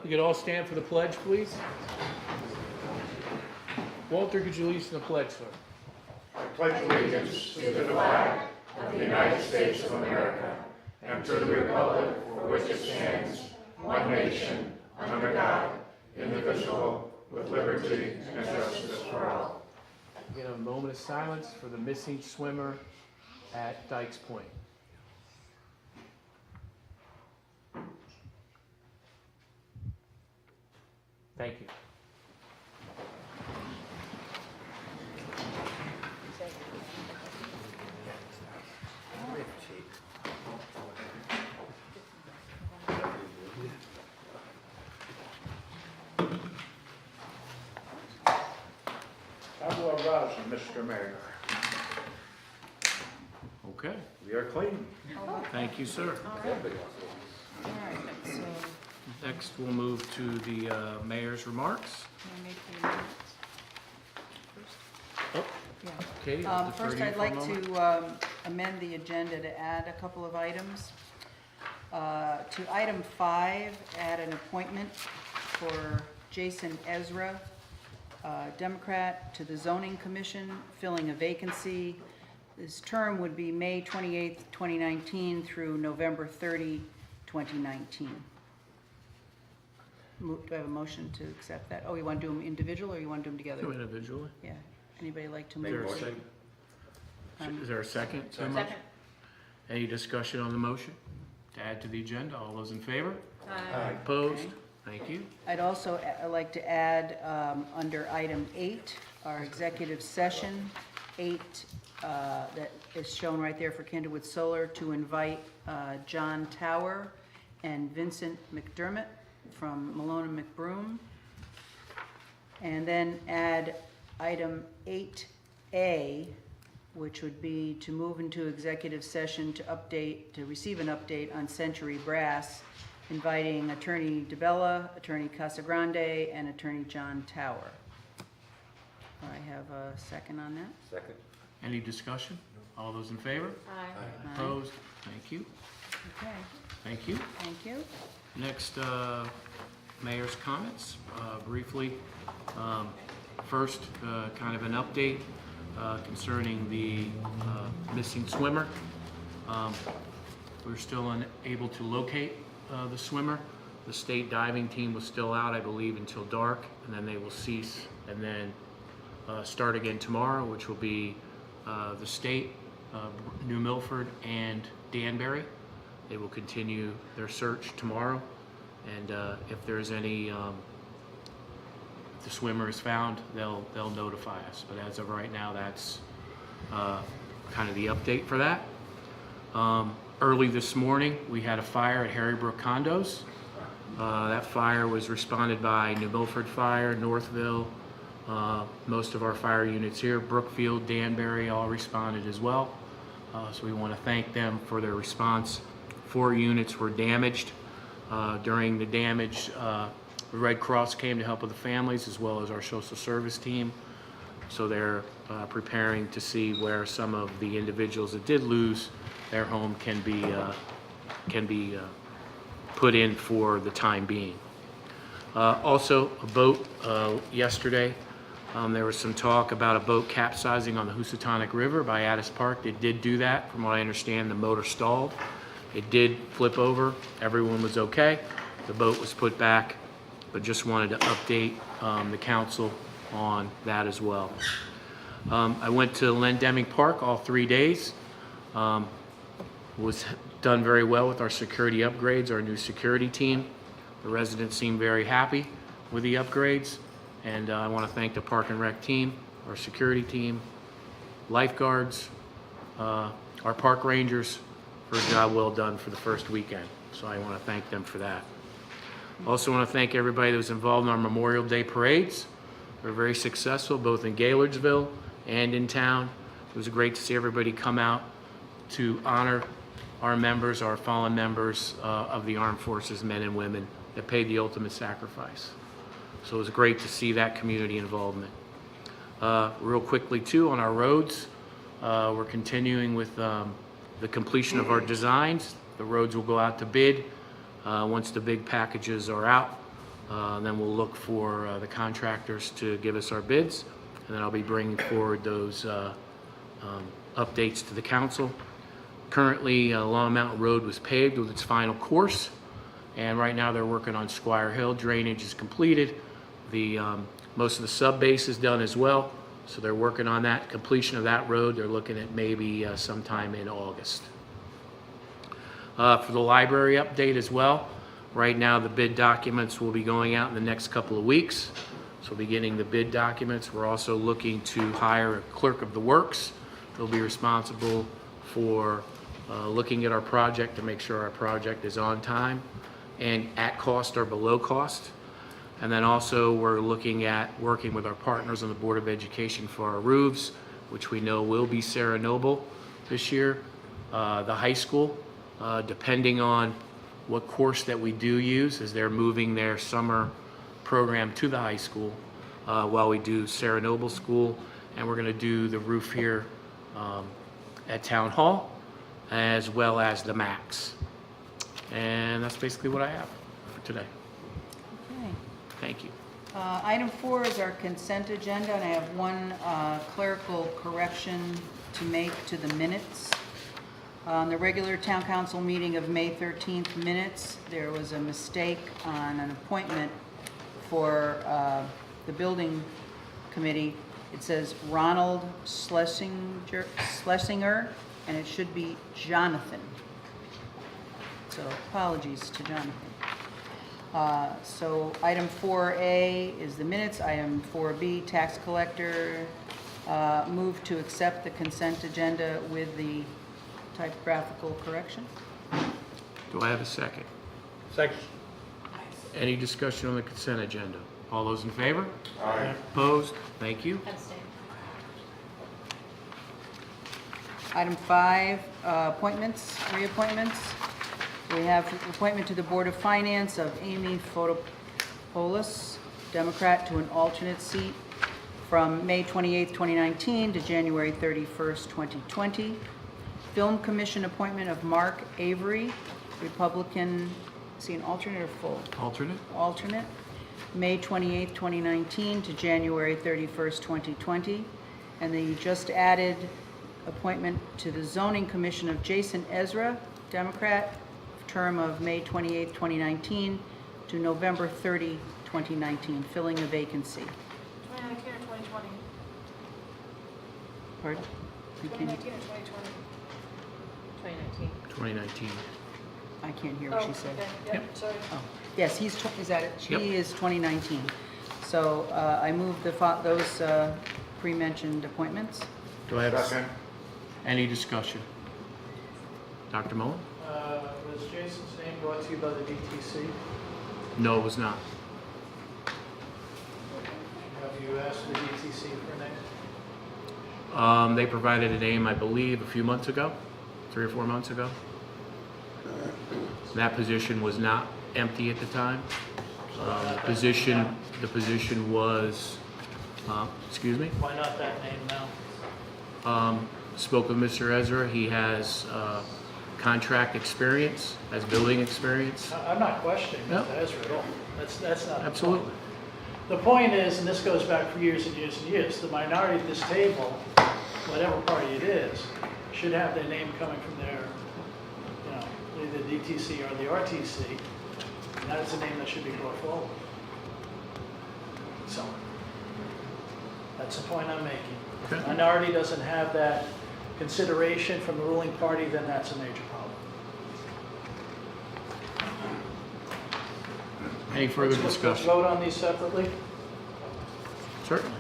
You could all stand for the pledge, please. Walter, could you lead us in the pledge, sir? I pledge allegiance to the flag of the United States of America and to the republic for which it stands, one nation, under God, indivisible, with liberty and justice for all. Get a moment of silence for the missing swimmer at Dykes Point. Thank you. Tabula rasa, Mr. Mayor. Okay. We are clean. Thank you, sir. All right, so Next, we'll move to the mayor's remarks. can I make the amendments first? Oh, Yeah. okay. I'll defer First, to you I'd for a like moment. to amend the agenda to add a couple of items. To item 5, add an appointment for Jason Ezra, Democrat, to the Zoning Commission, filling a vacancy. His term would be May 28th, 2019 through November 30, 2019. Do I have a motion to accept that? Oh, you want to do them individual or you want to do them together? Do individually. Yeah. Anybody like to Is there move? a second? Is there a second? to the Second. motion? Any discussion on the motion to add to the agenda? All those in favor? Aye. Opposed? Okay. Thank you. I'd also like to add, under item 8, our executive session, 8, that is shown right there for Kindlewood Solar, to invite John Tower and Vincent McDermott from Malone and McBroom. And then add item 8A, which would be to move into executive session to receive an update on Century Brass, inviting Attorney DeBella, Attorney Casagrande, and Attorney John Tower. I have a second on that. Second. Any discussion? All those in favor? Aye. Aye. Opposed? Thank you. Okay, Thank you. thank you. Next, mayor's comments, briefly. First, kind of an update concerning the missing swimmer. We're still unable to locate the swimmer. The state diving team was still out, I believe, until dark, and then they will cease and then start again tomorrow, which will be the state, New Milford, and Danbury. They will continue their search tomorrow, and if there's any, if the swimmer is found, they'll notify us. But as of right now, that's kind of the update for that. Early this morning, we had a fire at Harrybrook Condos. That fire was responded by New Milford Fire, Northville, most of our fire units here, Brookfield, Danbury, all responded as well. So we want to thank them for their response. 4 units were damaged. During the damage, the Red Cross came to help with the families as well as our social service team. So they're preparing to see where some of the individuals that did lose their home can be put in for the time being. Also, a boat yesterday. There was some talk about a boat capsizing on the Housatonic River by Addis Park. They did do that. From what I understand, the motor stalled. It did flip over. Everyone was okay. The boat was put back, but just wanted to update the council on that as well. I went to Len Deming Park all 3 days. Was done very well with our security upgrades, our new security team. The residents seem very happy with the upgrades, and I want to thank the Park and Rec team, our security team, lifeguards, our park rangers for a job well done for the first weekend. So I want to thank them for that. Also want to thank everybody that was involved in our Memorial Day parades. They were very successful, both in Gaylordsville and in town. It was great to see everybody come out to honor our members, our fallen members of the armed forces, men and women that paid the ultimate sacrifice. So it was great to see that community involvement. Real quickly too, on our roads, we're continuing with the completion of our designs. The roads will go out to bid once the big packages are out. Then we'll look for the contractors to give us our bids, and then I'll be bringing forward those updates to the council. Currently, Long Mountain Road was paved with its final course, and right now they're working on Squire Hill. Drainage is completed. Most of the sub base is done as well, so they're working on that completion of that road. They're looking at maybe sometime in August. For the library update as well, right now the bid documents will be going out in the next couple of weeks. So we'll be getting the bid documents. We're also looking to hire a clerk of the works. They'll be responsible for looking at our project to make sure our project is on time and at cost or below cost. And then also we're looking at working with our partners on the Board of Education for our roofs, which we know will be Sarah Noble this year. The high school, depending on what course that we do use, as they're moving their summer program to the high school while we do Sarah Noble School. And we're going to do the roof here at Town Hall, as well as the Max. And that's basically what I have for today. Okay. Thank you. Item 4 is our consent agenda, and I have one clerical correction to make to the minutes. On the regular town council meeting of May 13th minutes, there was a mistake on an appointment for the building committee. It says Ronald Schlesinger, and it should be Jonathan. So apologies to Jonathan. So item 4A is the minutes. Item 4B, tax collector, move to accept the consent agenda with the typographical correction. Do I have a second? Second. Any discussion on the consent agenda? All those in favor? Aye. Opposed? Thank you. Item 5, appointments, reappointments. We have appointment to the Board of Finance of Amy Fotopoulos, Democrat, to an alternate seat from May 28th, 2019 to January 31st, 2020. Film Commission appointment of Mark Avery, Republican, is he an alternate or full? Alternate? Alternate, May 28th, 2019 to January 31st, 2020. And then you just added appointment to the Zoning Commission of Jason Ezra, Democrat, term of May 28th, 2019 to November 30, 2019, filling a vacancy. 2019 or 2020? Pardon? I can't- 2019 or 2020? 2019. 2019. I can't hear what she said. Okay, Yep. yeah, sorry. Oh, yes, is that it? Yep. She is 2019. So I move those pre-mentioned appointments. Do I have Second. any discussion? Dr. Mullen? Was Jason's name brought to you by the DTC? No, it was not. Have you asked the DTC for a name? They provided a name, I believe, a few months ago, 3 or 4 months ago. That position was not empty at the time. The position was, excuse me? Why not that name now? Spoke with Mr. Ezra. He has contract experience, has building experience. I'm not questioning No. Mr. Ezra at all. That's not the Absolutely. point. The point is, and this goes back for years and years and years, the minority at this table, whatever party it is, should have their name coming from their, either DTC or the RTC, and that is a name that should be brought forward. So, that's the point I'm making. If Okay. the minority doesn't have that consideration from the ruling party, then that's a major problem. Any further Let's discussion? vote on these separately. Certainly.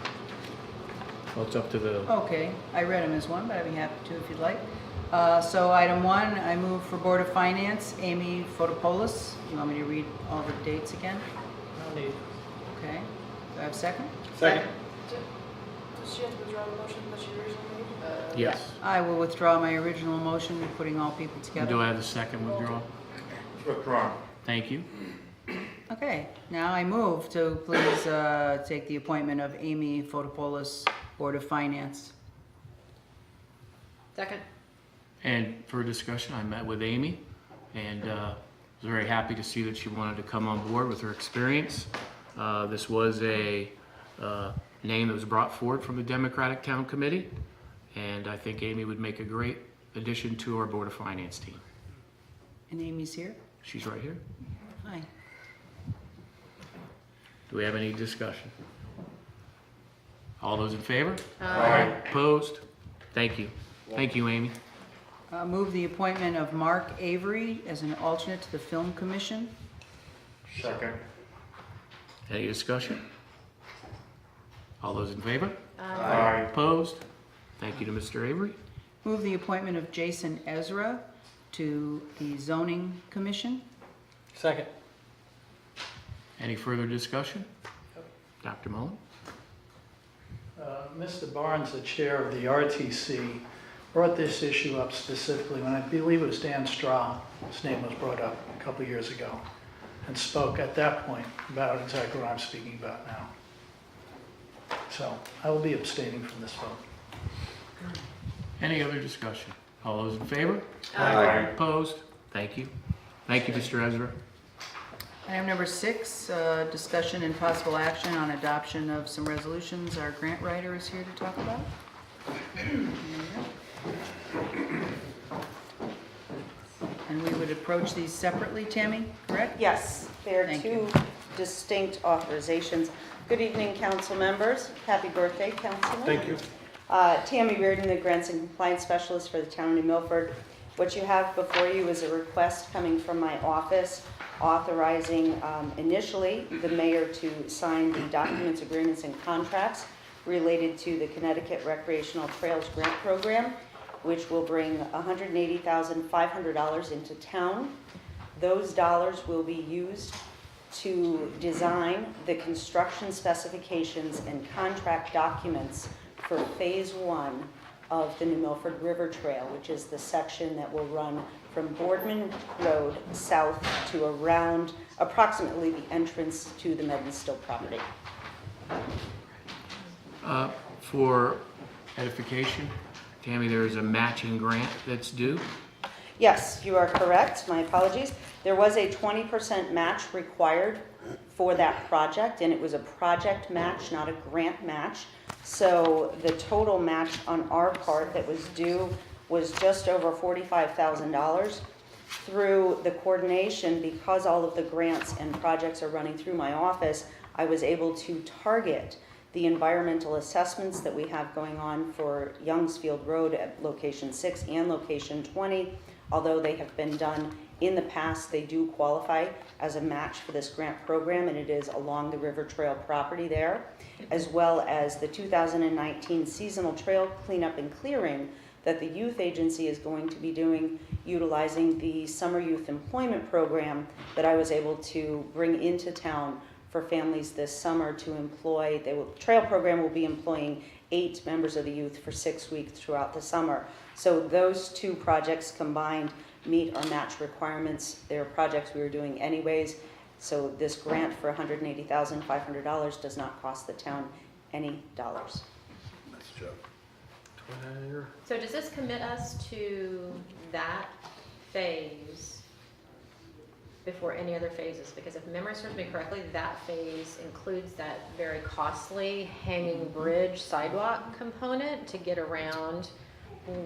Well, it's up to the, Okay, I read them as one, but I'd be happy to if you'd like. So item 1, I move for Board of Finance, Amy Fotopoulos. You want me to read all the dates again? No need. Okay. Do I have a second? Second. Does she have to withdraw the motion that she originally made? yes. I will withdraw my original motion, putting all people together. Do I have a second withdrawal? Withdrawn. Thank you. Okay, now I move to please take the appointment of Amy Fotopoulos, Board of Finance. Second. And for discussion, I met with Amy, and was very happy to see that she wanted to come on board with her experience. This was a name that was brought forward from the Democratic Town Committee, and I think Amy would make a great addition to our Board of Finance team. And Amy's here? She's right here. Hi. Do we have any discussion? All those in favor? Aye. Opposed? Thank you. Thank you, Amy. Move the appointment of Mark Avery as an alternate to the Film Commission. Second. Any discussion? All those in favor? Aye. Opposed? Thank you to Mr. Avery. Move the appointment of Jason Ezra to the Zoning Commission. Second. Any further discussion? Dr. Mullen? Mr. Barnes, the chair of the RTC, brought this issue up specifically when I believe it was Dan Straw, his name was brought up a couple of years ago, and spoke at that point about exactly what I'm speaking about now. So I will be abstaining from this vote. Any other discussion? All those in favor? Aye. Opposed? Thank you. Thank you, Mr. Ezra. Item number 6, discussion and possible action on adoption of some resolutions. Our grant writer is here to talk about. And we would approach these separately, Tammy, correct? Yes, there are Thank two you. distinct authorizations. Good evening, council members. Happy birthday, Councilman. Thank you. Tammy Reardon, the Grants and Compliance Specialist for the town of New Milford. What you have before you is a request coming from my office authorizing initially the mayor to sign the documents, agreements, and contracts related to the Connecticut Recreational Trails Grant Program, which will bring $180,500 into town. Those dollars will be used to design the construction specifications and contract documents for Phase 1 of the New Milford River Trail, which is the section that will run from Boardman Road south to around approximately the entrance to the Medenstill property. For edification, Tammy, there is a matching grant that's due. Yes, you are correct. My apologies. There was a 20% match required for that project, and it was a project match, not a grant match. So the total match on our part that was due was just over $45,000. Through the coordination, because all of the grants and projects are running through my office, I was able to target the environmental assessments that we have going on for Youngsfield Road at location 6 and location 20. Although they have been done in the past, they do qualify as a match for this grant program, and it is along the River Trail property there, as well as the 2019 seasonal trail cleanup and clearing that the youth agency is going to be doing, utilizing the summer youth employment program that I was able to bring into town for families this summer to employ. The trail program will be employing 8 members of the youth for 6 weeks throughout the summer. So those two projects combined meet our match requirements. They're projects we were doing anyways. So this grant for $180,500 does not cost the town any dollars. So does this commit us to that phase before any other phases? Because if memory serves me correctly, that phase includes that very costly hanging bridge sidewalk component to get around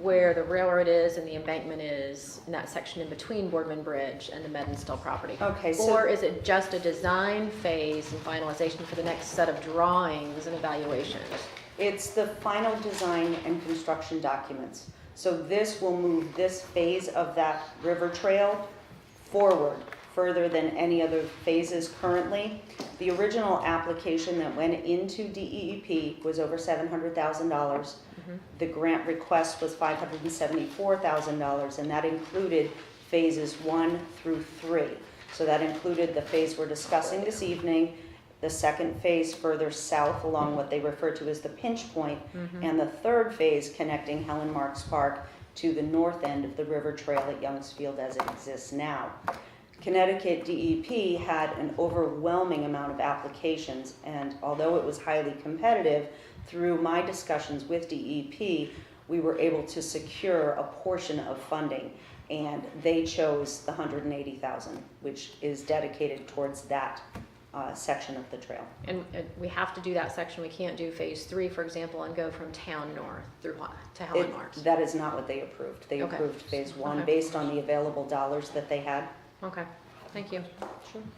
where the railroad is and the embankment is in that section in between Boardman Bridge and the Medenstill property. Okay, so Or is it just a design phase and finalization for the next set of drawings and evaluations? it's the final design and construction documents. So this will move this phase of that river trail forward further than any other phases currently. The original application that went into DEEP was over $700,000. The grant request was $574,000, and that included phases 1 through 3. So that included the phase we're discussing this evening, the second phase further south along what they refer to as the pinch point, and the third phase connecting Helen Marks Park to the north end of the river trail at Youngsfield as it exists now. Connecticut DEP had an overwhelming amount of applications, and although it was highly competitive, through my discussions with DEP, we were able to secure a portion of funding. and they chose the 180,000, which is dedicated towards that section of the trail. And we have to do that section. We can't do phase 3, for example, and go from town north through to Helen Mars. That is not what they approved. They Okay. approved phase 1 Okay. based on the available dollars that they had. Okay, thank you.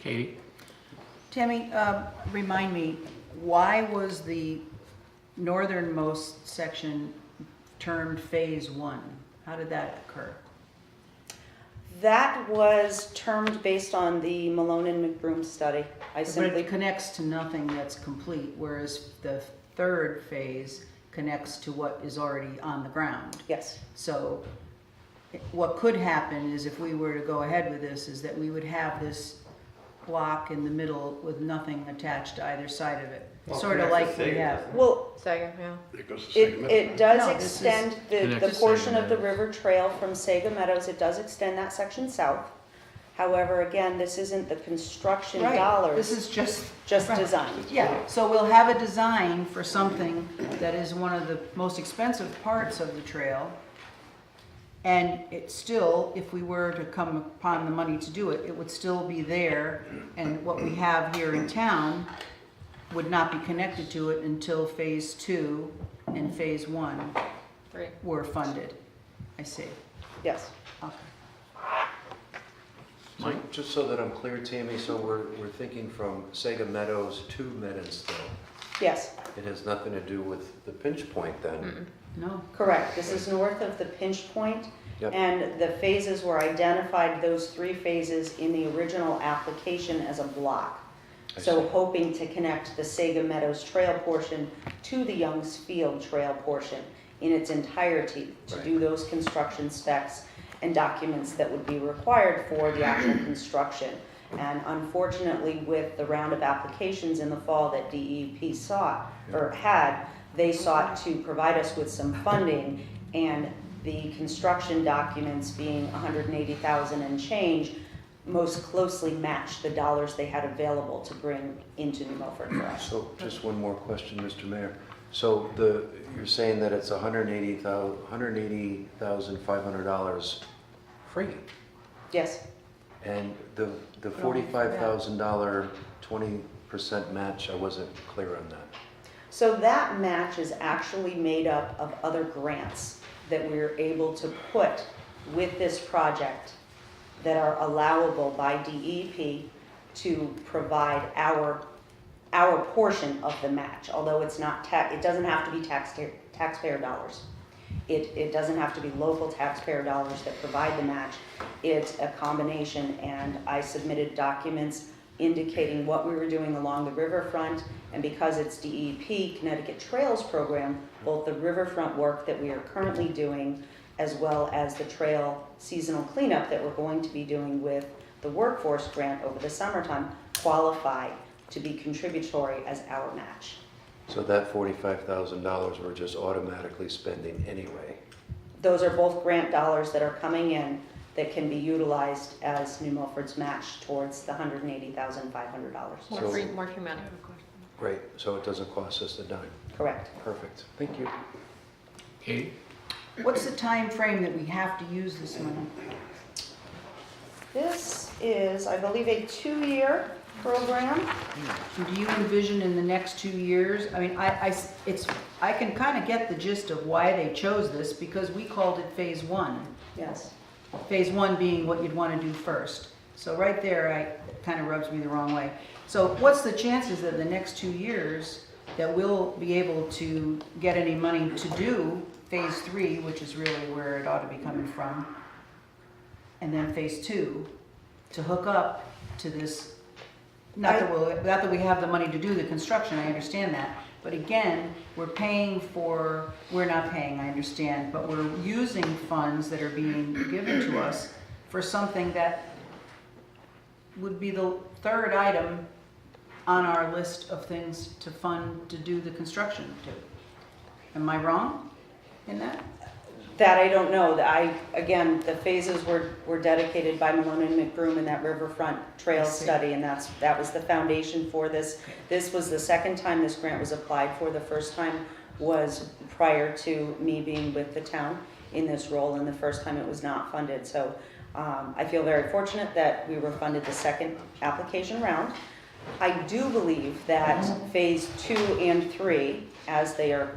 Katie? Tammy, remind me, why was the northernmost section termed Phase 1? How did that occur? That was termed based on the Malone and McBroom study. I But simply, it connects to nothing that's complete, whereas the third phase connects to what is already on the ground. yes, So what could happen is if we were to go ahead with this, is that we would have this block in the middle with nothing attached to either side of it. Well, Sort of connects like to we Sagan, have. doesn't it? well, Sager, yeah. It goes to it, Sagan it Meadows. does No, this is- extend the Connects to portion Sagan of the Meadows. river trail from Saga Meadows, it does extend that section south. However, again, this isn't the construction Right, dollars, this is just. just right. design. Yeah, so we'll have a design for something that is one of the most expensive parts of the trail. And it still, if we were to come upon the money to do it, it would still be there. And what we have here in town would not be connected to it until phase 2 and phase 1 Great. were funded. I see. Yes, Okay. So, just so that I'm clear, Tammy, so we're thinking from Saga Meadows to Meadows yes, It has nothing to do with the pinch point then? No? correct. This is north of the pinch point. Yep. And the phases were identified, those 3 phases in the original application as a block. I So see. hoping to connect the Saga Meadows Trail portion to the Youngs Field Trail portion in its entirety to Right. do those construction specs and documents that would be required for the actual construction. And unfortunately, with the round of applications in the fall that DEP sought, or had, they sought to provide us with some funding, and the construction documents being 180,000 and change most closely matched the dollars they had available to bring into New Milford for us. So just one more question, Mr. Mayor. So you're saying that it's $180,500 free? Yes, And the $45,000 20% match, I wasn't clear on that. so that match is actually made up of other grants that we're able to put with this project that are allowable by DEP to provide our portion of the match, although it's not it doesn't have to be taxpayer dollars. It doesn't have to be local taxpayer dollars that provide the match. It's a combination, and I submitted documents indicating what we were doing along the riverfront, and because it's DEP Connecticut Trails Program, both the riverfront work that we are currently doing, as well as the trail seasonal cleanup that we're going to be doing with the workforce grant over the summertime, qualify to be contributory as our match. So that $45,000 we're just automatically spending anyway? Those are both grant dollars that are coming in that can be utilized as New Milford's match towards the $180,500. More So- free, more money. Great, so it doesn't cost us a dime. Correct. Perfect, thank you. Katie? What's the time frame that we have to use this money? This is, I believe, a 2-year program. So do you envision in the next 2 years, I mean, I can kind of get the gist of why they chose this, because we called it phase 1. Yes. Phase 1 being what you'd want to do first. So right there, it kind of rubs me the wrong way. So what's the chances that the next 2 years that we'll be able to get any money to do phase 3, which is really where it ought to be coming from, and then phase 2, to hook up to this, not that we have the money to do the construction, I understand that, but again, we're not paying, I understand, but we're using funds that are being given to us for something that would be the third item on our list of things to fund to do the construction to. Am I wrong in that? That I don't know. Again, the phases were dedicated by Malone and McBroom in that riverfront trail I see. study, and that was the foundation for this. This was the second time this grant was applied for. The first time was prior to me being with the town in this role, and the first time it was not funded. So I feel very fortunate that we were funded the second application round. I do believe that phase 2 and 3, as they are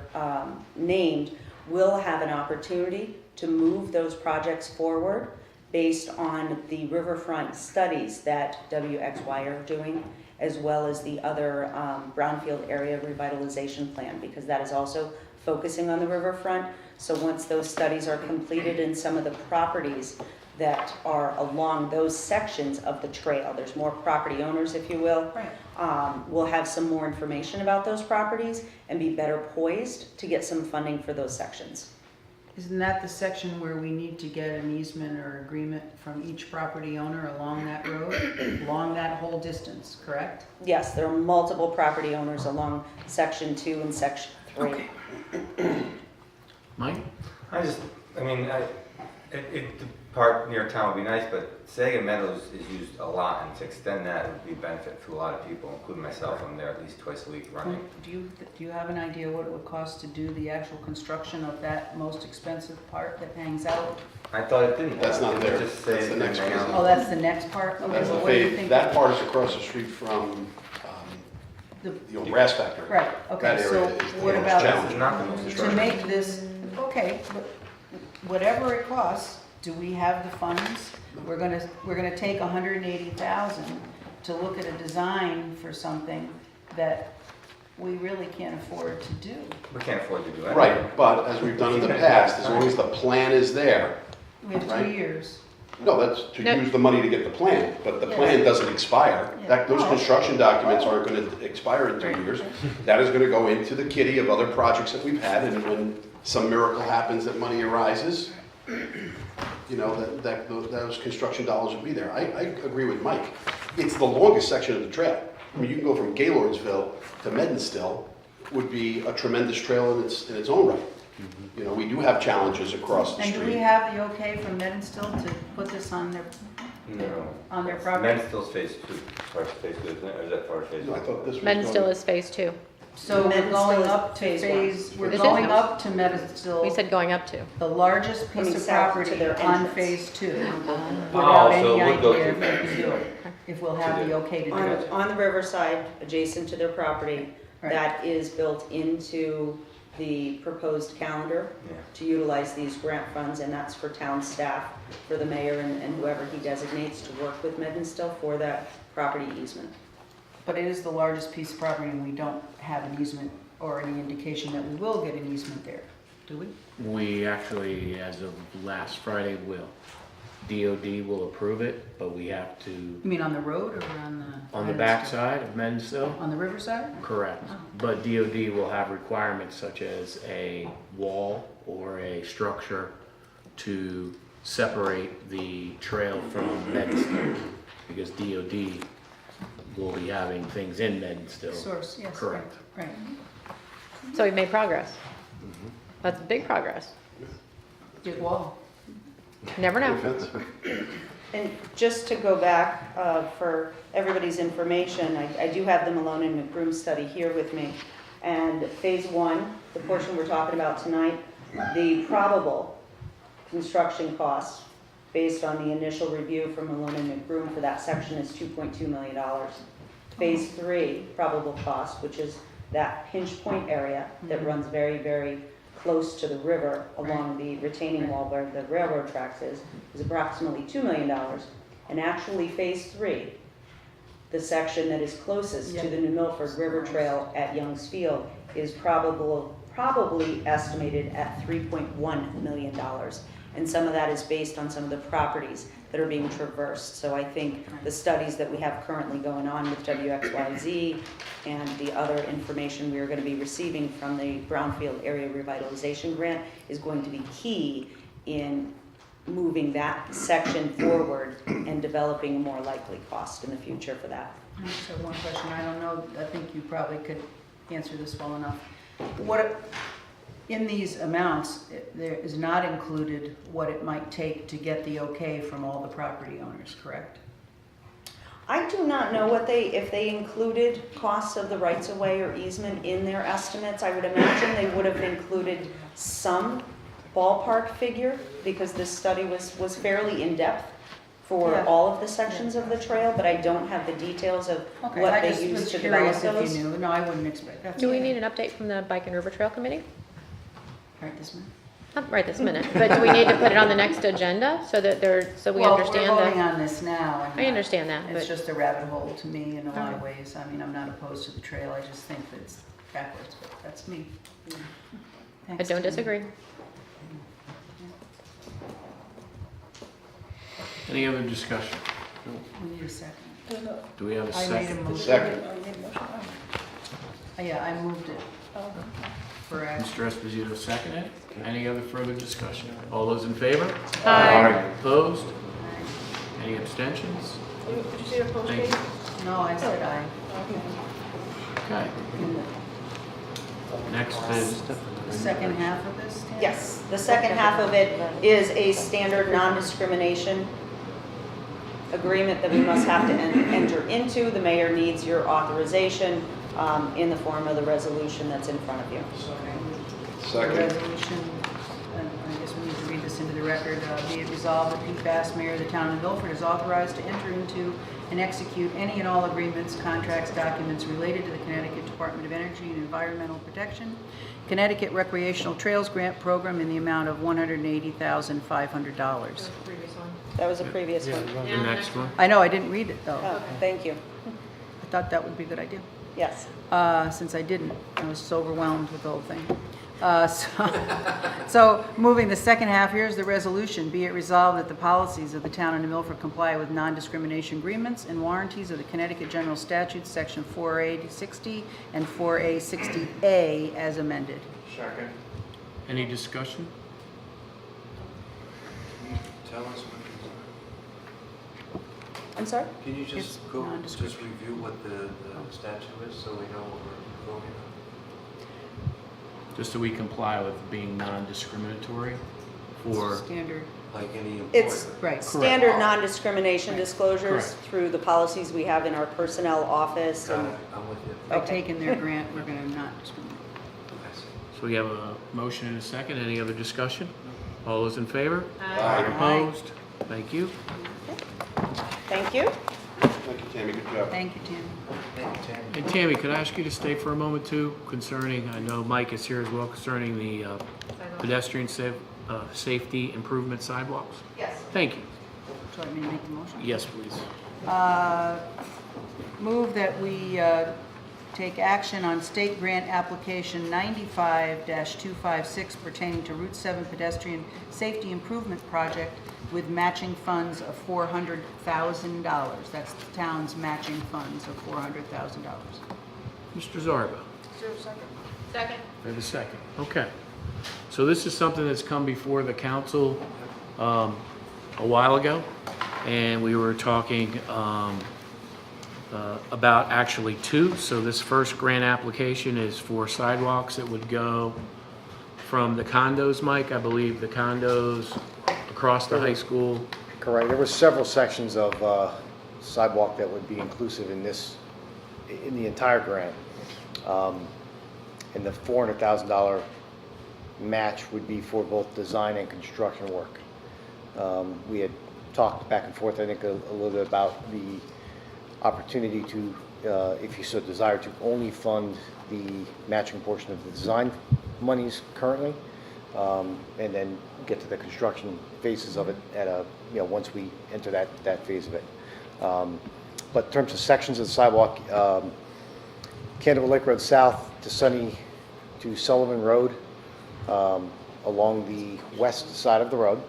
named, will have an opportunity to move those projects forward based on the riverfront studies that WXY are doing, as well as the other brownfield area revitalization plan, because that is also focusing on the riverfront. So once those studies are completed in some of the properties that are along those sections of the trail, there's more property owners, if you will. Right. We'll have some more information about those properties and be better poised to get some funding for those sections. Isn't that the section where we need to get an easement or agreement from each property owner along that road, along that whole distance, correct? Yes, there are multiple property owners along section 2 and section 3. Okay. Mike? The part near town would be nice, but Saga Meadows is used a lot, and to extend that would be a benefit to a lot of people, including myself. I'm there at least twice a week running. Do you have an idea what it would cost to do the actual construction of that most expensive part that hangs out? I thought it didn't. That's not there. Just That's say the next hang out. Oh, that's the next part? Okay, That's well, the what do you phase, think? that part is across the street from the old brass factory. Right, okay, That so area is the what most about, This is challenging. not the most to destructive. make this, okay, but whatever it costs, do we have the funds? We're gonna take 180,000 to look at a design for something that we really can't afford to do. We can't afford to do that. Right, but as we've done in the past, as long as the plan is there, We have 2 Right. years. no, that's to No. use the money to get the plan, but the Yeah. plan doesn't expire. Yeah. Those Oh. construction documents aren't gonna expire in 2 Right. years. That is gonna go into the kitty of other projects that we've had, and when some miracle happens that money arises, those construction dollars will be there. I agree with Mike. It's the longest section of the trail. I mean, you can go from Gaylordsville to Medenstill, would be a tremendous trail in its own right. We do have challenges across the And do we street. have the okay from Medenstill to put this on their No. property? Men's still phase 2. Sorry, phase 2, isn't it? Or is that part of phase No, I 1? thought this was Men still going- is phase 2. So we're Medenstill going is up to phase one. we're It is going now. up to Medenstill. We said going up to. The largest piece Coming of south to property their on entrance. phase 2, Oh, without so any we'll go idea to- if we can do it, if we'll have the okay to do it. On the riverside, adjacent to their property, Right. that is built into the proposed calendar Yeah. to utilize these grant funds, and that's for town staff, for the mayor and whoever he designates to work with Medenstill for that property easement. But it is the largest piece of property, and we don't have an easement or any indication that we will get an easement there, do we? We actually, as of last Friday, will. DOD will approve it, but we have to, You mean on the road or on the? on the backside of Mendonsville? On the riverside? Correct. But DOD will have requirements such as a wall or a structure to separate the trail from Mendonsville, because DOD will be having things in Mendonsville. Source, yes. Correct. Right. So we've made progress. That's big progress. Big wall. Never know. Fence. And just to go back for everybody's information, I do have the Malone and McBroom study here with me. And phase 1, the portion we're talking about tonight, the probable construction costs based on the initial review from Malone and McBroom for that section is $2.2 million. Phase 3, probable cost, which is that pinch point area that runs very, very close to the river along the retaining wall where the railroad tracks is approximately $2 million. And actually, phase 3, the section that is closest to the New Milford River Trail at Young's Field, is probably estimated at $3.1 million. And some of that is based on some of the properties that are being traversed. So I think the studies that we have currently going on with WXYZ and the other information we are going to be receiving from the Brownfield Area Revitalization Grant is going to be key in moving that section forward and developing a more likely cost in the future for that. I just have one question. I don't know, I think you probably could answer this well enough. In these amounts, there is not included what it might take to get the okay from all the property owners, correct? I do not know if they included costs of the rights-of-way or easement in their estimates. I would imagine they would have included some ballpark figure, because this study was fairly in-depth for Yeah. all of the sections of the trail, but I don't have the details of Okay, what I they just used was to develop curious those. if you knew. No, I wouldn't expect that. Do we need an update from the Bike and River Trail Committee? Right this minute? Not right this minute, but do we need to put it on the next agenda so that so we understand Well, we're voting the? on this now. and I understand that, It's but just a rabbit hole to me in a lot of Okay. ways. I mean, I'm not opposed to the trail, I just think that it's backwards, but that's me. I Thanks, don't Tim. disagree. Any other discussion? We need a second. Do we have a I made a second? motion. Second. Yeah, I moved it. For action. Mr. Esposito seconded. Any other further discussion? All those in favor? Aye. Opposed? Any abstentions? Did you see the post Thank date? you. No, I said aye. Okay. Next is, The second half of this, Tim? Yes, the second half of it is a standard non-discrimination agreement that we must have to enter into. The mayor needs your authorization in the form of the resolution that's in front of you. The Second. resolution, and I guess we need to read this into the record. Be it resolved that Pete Bass, Mayor of the Town of Milford, is authorized to enter into and execute any and all agreements, contracts, documents related to the Connecticut Department of Energy and Environmental Protection, Connecticut Recreational Trails Grant Program in the amount of $180,500. Previous one. That was a previous one. the next one. I know, I didn't read it, though. Oh, thank you. I thought that would be a good idea. Yes. Since I didn't. I was so overwhelmed with the whole thing. So moving the second half, here's the resolution. Be it resolved that the policies of the town of New Milford comply with non-discrimination agreements and warranties of the Connecticut General Statutes, Section 4A60 and 4A60A as amended. Second. Any discussion? Tell us what I'm sorry? Can you just It's go, nondescript. just review what the statute is so we know what we're voting on? Just so we comply with being non-discriminatory for, Standard, Like any employer? It's right. standard non-discrimination Right. disclosures Correct. through the policies we have in our personnel office. Got and- it, I'm with you. By Okay. taking their grant, we're going to not discriminate. I see. so we have a motion and a second. Any other discussion? All those in favor? Aye. Opposed? Thank you. Thank you. Thank you, Tammy, good job. Thank you, Tim. And Tammy, could I ask you to stay for a moment too concerning, I know Mike is here as well, concerning the pedestrian safety improvement sidewalks? Yes. Thank you. Do you want me to make a motion? Yes, please. Move that we take action on state grant application 95-256 pertaining to Route 7 pedestrian safety improvement project with matching funds of $400,000. That's the town's matching funds of $400,000. Mr. Zarba, Is there a second? Second. we have a second. Okay. So this is something that's come before the council a while ago, and we were talking about actually two. So this first grant application is for sidewalks that would go from the condos, Mike, I believe, the condos across the high school. Correct. There were several sections of sidewalk that would be inclusive in the entire grant. And the $400,000 match would be for both design and construction work. We had talked back and forth, I think, a little bit about the opportunity to, if you so desire, to only fund the matching portion of the design monies currently, and then get to the construction phases of it at once we enter that phase of it. But in terms of sections of the sidewalk, Candlewood Lake Road South to Sullivan Road, along the west side of the road.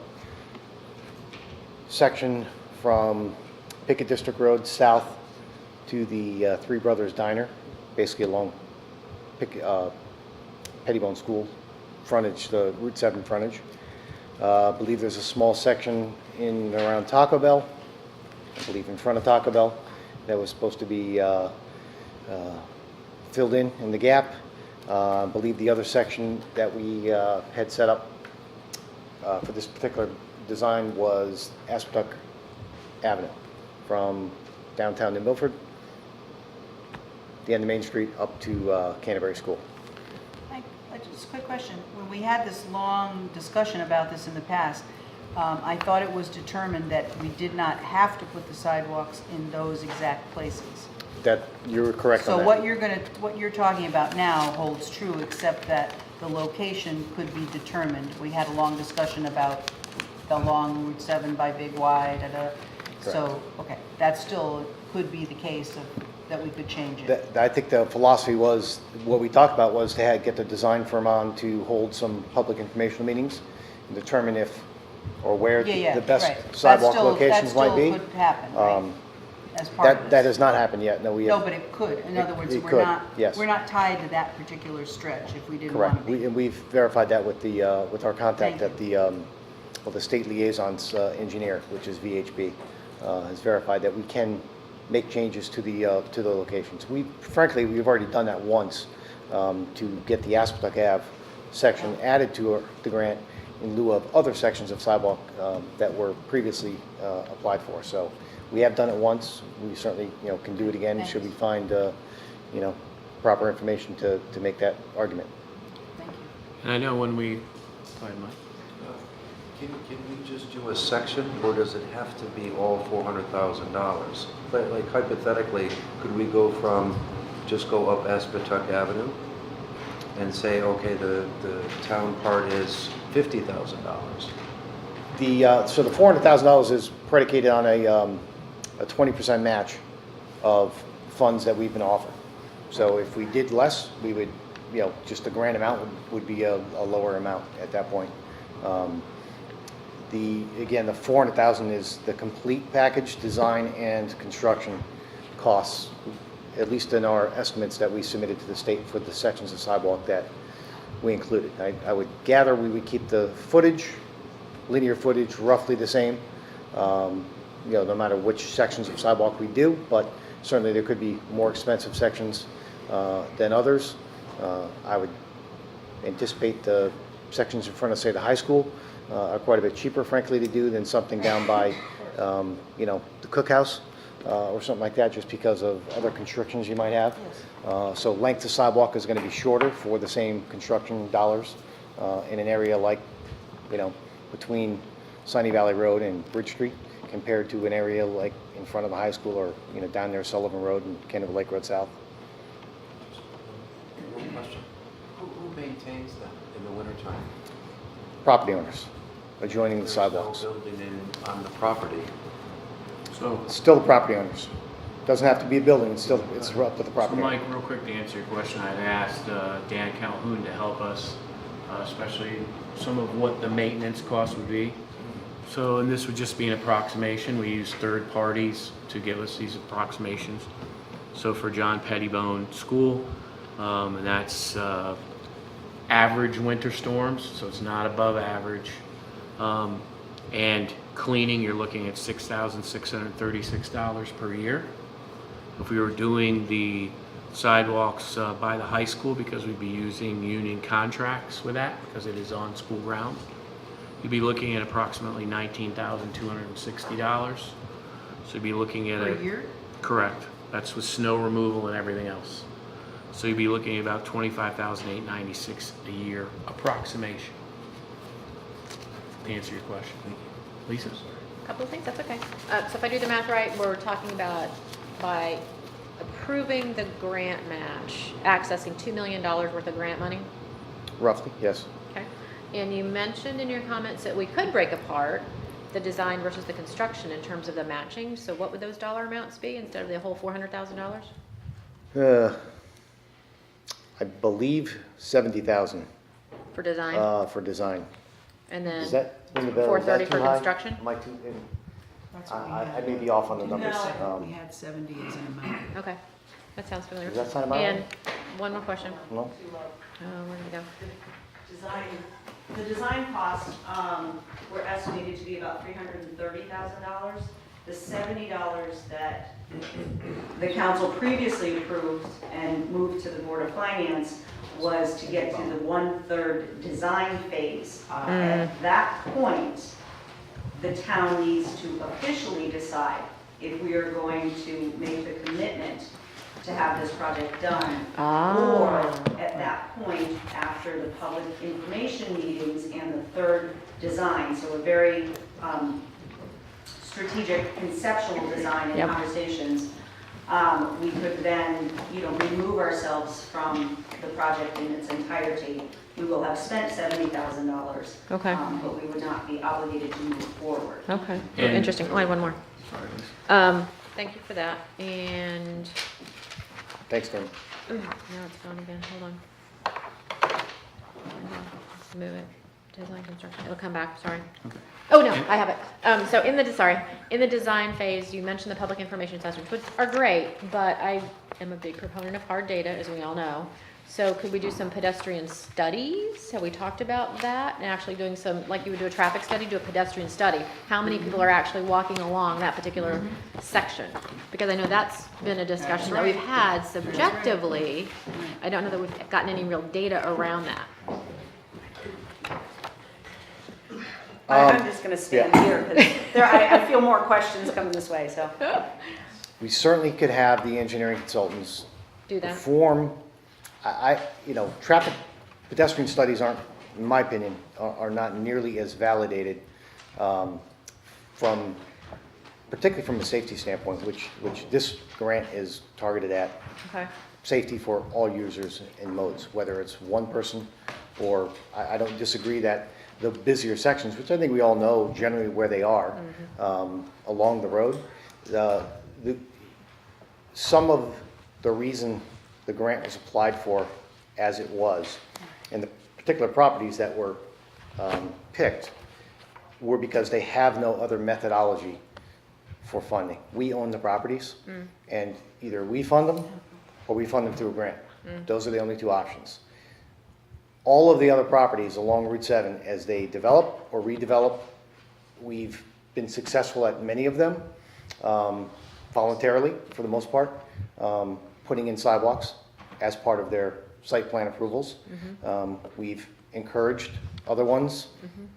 Section from Pickett District Road south to the Three Brothers Diner, basically along Pettibone School frontage, the Route 7 frontage. I believe there's a small section in and around Taco Bell, I believe in front of Taco Bell, that was supposed to be filled in the gap. I believe the other section that we had set up for this particular design was Aspetuck Avenue from downtown New Milford, the end of Main Street, up to Canterbury School. I just Just a quick question. When we had this long discussion about this in the past, I thought it was determined that we did not have to put the sidewalks in those exact places. That, you're correct on So that. what you're talking about now holds true, except that the location could be determined. We had a long discussion about the long Route 7 by Big Y, so, okay, that still could be the case that we could change it. I think the philosophy was, what we talked about was to get the design firm on to hold some public informational meetings and determine if, or where Yeah, the best right. sidewalk locations might be. That still could happen, right? As part of this. That has not happened yet, no, we No, have. but it could. In other words, it could, yes. we're not tied to that particular stretch if we didn't want Correct. to be. And we've verified that with with our contact Thank at the state liaison's engineer, which is VHB, has verified that we can make changes to the locations. Frankly, we've already done that once to get the Aspetuck Ave section added to the grant in lieu of other sections of sidewalk that were previously applied for. So we have done it once. We certainly, can do it again should we find, proper information to make that argument. Thank you. And I know when we, go ahead, Mike. Can we just do a section, or does it have to be all $400,000? But like hypothetically, could we just go up Aspetuck Avenue and say, okay, the town part is $50,000? So the $400,000 is predicated on a 20% match of funds that we've been offered. So if we did less, we would, just the grant amount would be a lower amount at that point. Again, the $400,000 is the complete package, design and construction costs, at least in our estimates that we submitted to the state for the sections of sidewalk that we included. I would gather we would keep the linear footage roughly the same, no matter which sections of sidewalk we do, but certainly there could be more expensive sections than others. I would anticipate the sections in front of, say, the high school are quite a bit cheaper, frankly, to do than something down by, the cookhouse or something like that, just because of other constructions you might have. So length of sidewalk is going to be shorter for the same construction dollars in an area like, between Sunny Valley Road and Bridge Street, compared to an area like in front of the high school or, down there Sullivan Road and Kendall Lake Road South. One question. Who maintains them in the wintertime? Property owners adjoining the sidewalks. There's no building on the property. So, Still the property owners. Doesn't have to be a building, it's up to the so property owner. Mike, real quick to answer your question, I've asked Dan Calhoun to help us, especially some of what the maintenance costs would be. So, and this would just be an approximation. We use third parties to give us these approximations. So for John Pettibone School, and that's average winter storms, so it's not above average. And cleaning, you're looking at $6,636 per year. If we were doing the sidewalks by the high school, because we'd be using union contracts with that, because it is on school grounds, you'd be looking at approximately $19,260. So you'd be looking at Per year? Correct. That's with snow removal and everything else. So you'd be looking at about $25,896 a year approximation. To answer your question. Lisa? Couple of things, that's okay. So if I do the math right, we're talking about by approving the grant match, accessing $2 million worth of grant money? Roughly, yes. Okay. And you mentioned in your comments that we could break apart the design versus the construction in terms of the matching. So what would those dollar amounts be instead of the whole $400,000? I believe 70,000 For design? for design. And then Is that in the bill? Is 430 that for too high? construction? Am I too? That's what we I had. may be off on the numbers. We had 70 as an amount. Okay, that sounds familiar. Does that sound about And right? one more question. No? Where did we go? The design costs were estimated to be about $330,000. The $70 that the council previously approved and moved to the Board of Finance was to get to the 1/3 design phase. At that point, the town needs to officially decide if we are going to make the commitment to have this project done. Ah. Or at that point, after the public information meetings and the third design, so a very strategic conceptual design and Yep. conversations, we could then, remove ourselves from the project in its entirety. We will have spent $70,000. Okay. But we would not be obligated to move forward. Okay, And- interesting. Oh, I had one more. Sorry. Thank you for that, and, Thanks, Tim. ooh, now it's gone again, hold on. Let's move it, design construction, it'll come back, sorry. Okay. Oh, no, I have it. So in the design phase, you mentioned the public information sessions, which are great, but I am a big proponent of hard data, as we all know. So could we do some pedestrian studies? Have we talked about that? And actually doing some, like you would do a traffic study, do a pedestrian study. How many people are actually walking along that particular section? Because I know that's been a discussion that we've had subjectively. I don't know that we've gotten any real data around that. I'm just going to stand here because I feel more questions coming this way, so. We certainly could have the engineering consultants Do that. perform, traffic pedestrian studies aren't, in my opinion, are not nearly as validated particularly from a safety standpoint, which this grant is targeted at. Okay. Safety for all users and modes, whether it's one person or, I don't disagree that the busier sections, which I think we all know generally where they are, along the road, some of the reason the grant was applied for as it was, and the particular properties that were picked were because they have no other methodology for funding. We own the properties, and either we fund them or we fund them through a grant. Those are the only two options. All of the other properties along Route 7, as they develop or redevelop, we've been successful at many of them, voluntarily for the most part, putting in sidewalks as part of their site plan approvals. We've encouraged other ones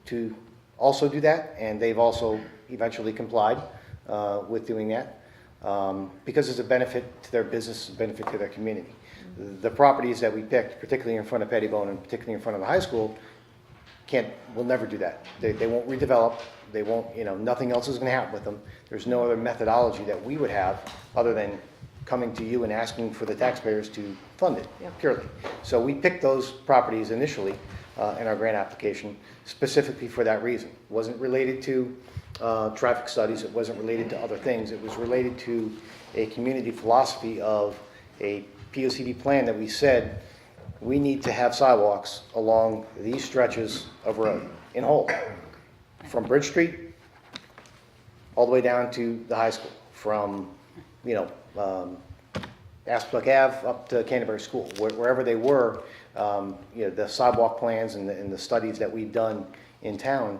to also do that, and they've also eventually complied with doing that because it's a benefit to their business, a benefit to their community. The properties that we picked, particularly in front of Pettibone and particularly in front of the high school, will never do that. They won't redevelop. They won't, nothing else is going to happen with them. There's no other methodology that we would have other than coming to you and asking for the taxpayers to fund it, purely. So we picked those properties initially in our grant application specifically for that reason. It wasn't related to traffic studies. It wasn't related to other things. It was related to a community philosophy of a POCD plan that we said we need to have sidewalks along these stretches of road in whole, from Bridge Street all the way down to the high school, from Aspetuck Ave up to Canterbury School, wherever they were. The sidewalk plans and the studies that we've done in town,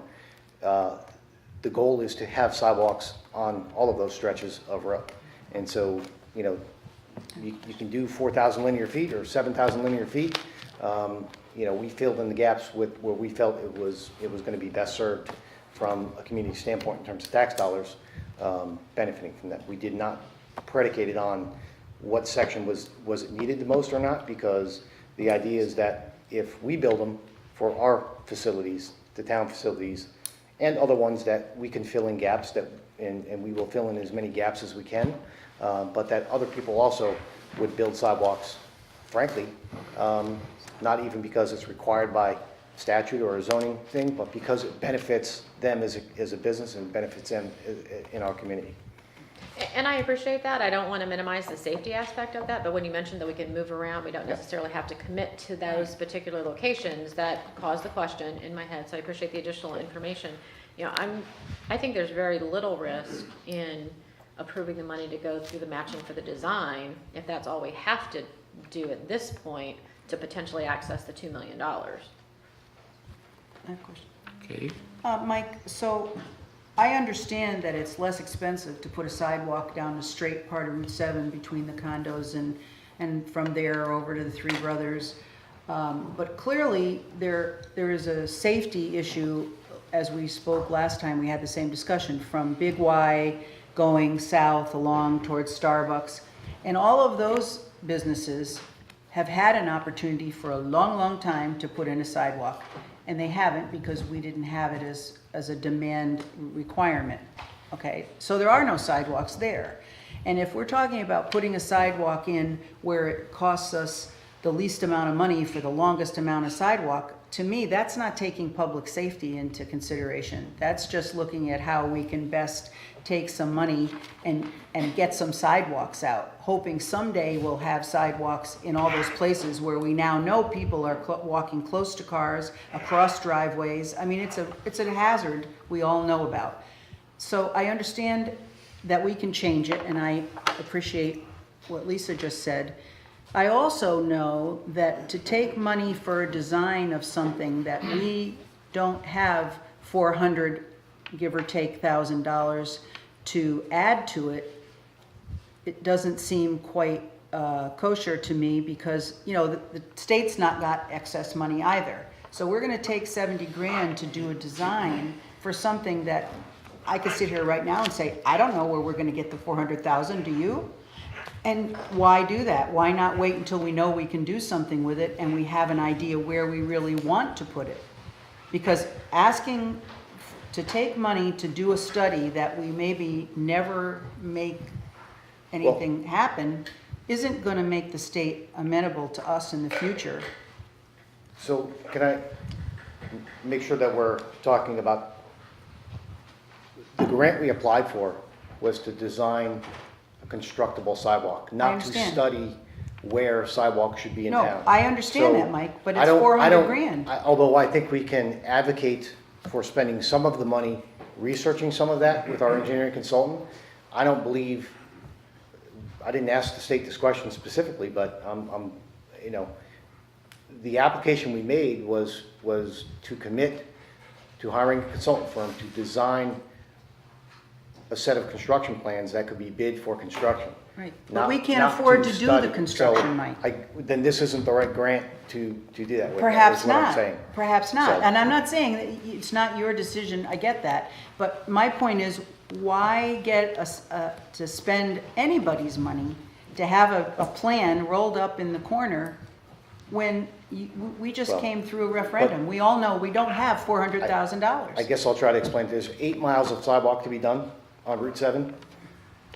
the goal is to have sidewalks on all of those stretches of road. And so, you can do 4,000 linear feet or 7,000 linear feet. We filled in the gaps with where we felt it was going to be best served from a community standpoint in terms of tax dollars benefiting from that. We did not predicate it on what section was it needed the most or not, because the idea is that if we build them for our facilities, the town facilities, and other ones that we can fill in gaps and we will fill in as many gaps as we can, but that other people also would build sidewalks, frankly, not even because it's required by statute or a zoning thing, but because it benefits them as a business and benefits them in our community. And I appreciate that. I don't want to minimize the safety aspect of that, but when you mentioned that we can move around, we don't necessarily have to commit to those particular locations, that caused the question in my head, so I appreciate the additional information. I think there's very little risk in approving the money to go through the matching for the design, if that's all we have to do at this point to potentially access the $2 million. Katie? Mike, so I understand that it's less expensive to put a sidewalk down a straight part of Route 7 between the condos and from there over to the Three Brothers. But clearly there is a safety issue, as we spoke last time, we had the same discussion, from Big Y going south along towards Starbucks. And all of those businesses have had an opportunity for a long, long time to put in a sidewalk, and they haven't because we didn't have it as a demand requirement, okay? So there are no sidewalks there. And if we're talking about putting a sidewalk in where it costs us the least amount of money for the longest amount of sidewalk, to me, that's not taking public safety into consideration. That's just looking at how we can best take some money and get some sidewalks out, hoping someday we'll have sidewalks in all those places where we now know people are walking close to cars, across driveways. I mean, it's a hazard we all know about. So I understand that we can change it, and I appreciate what Lisa just said. I also know that to take money for a design of something that we don't have $400, give or take, $1,000 to add to it, it doesn't seem quite kosher to me because, you know, the state's not got excess money either. So we're gonna take 70 grand to do a design for something that I could sit here right now and say, I don't know where we're gonna get the 400,000, do you? And why do that? Why not wait until we know we can do something with it and we have an idea where we really want to put it? Because asking to take money to do a study that we maybe never make anything happen isn't gonna make the state amenable to us in the future. So can I make sure that we're talking about, the grant we applied for was to design a constructible sidewalk, not to understand. study where sidewalks should be in No, town. I understand So that, Mike, but I it's don't- 400 grand. Although I think we can advocate for spending some of the money researching some of that with our engineering consultant, I don't believe, I didn't ask the state this question specifically, but you know, the application we made was to commit to hiring a consultant firm to design a set of construction plans that could be bid for construction. Right, but Not- we can't not afford to do study. the construction, So Mike. then this isn't the right grant to do that with. Perhaps is what I'm not, saying. perhaps not. So- And I'm not saying that it's not your decision, I get that. But my point is, why get us to spend anybody's money to have a plan rolled up in the corner when we just Well, came through a referendum? We all know we don't have $400,000. I guess I'll try to explain. There's 8 miles of sidewalk to be done on Route 7,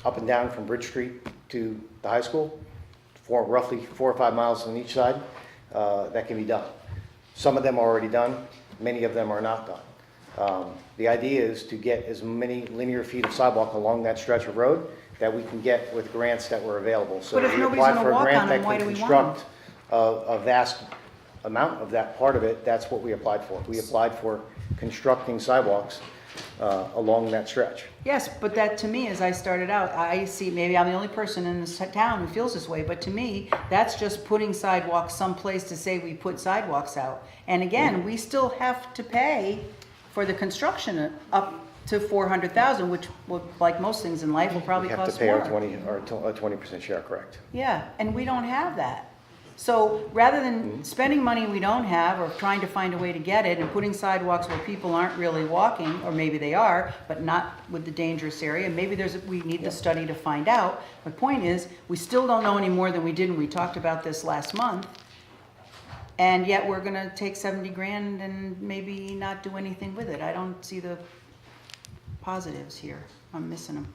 up and down from Bridge Street to the high school, roughly 4 or 5 miles on each side, that can be done. Some of them are already done, many of them are not done. The idea is to get as many linear feet of sidewalk along that stretch of road that we can get with grants that were available. So But if we nobody's applied gonna for a walk grant on that them, why can do we want 'em? construct a vast amount of that part of it. That's what we applied for. We applied for constructing sidewalks along that stretch. Yes, but that to me, as I started out, I see, maybe I'm the only person in this town who feels this way, but to me, that's just putting sidewalks someplace to say we put sidewalks out. And again, we still have to pay for the construction up to 400,000, which will, like most things in life, will probably We have to cost pay more. our 20% share, correct? Yeah, and we don't have that. So rather than spending money we don't have or trying to find a way to get it and putting sidewalks where people aren't really walking, or maybe they are, but not with the dangerous area, maybe we need the study to find out. The point is, we still don't know any more than we did when we talked about this last month. And yet we're gonna take 70 grand and maybe not do anything with it. I don't see the positives here. I'm missing them.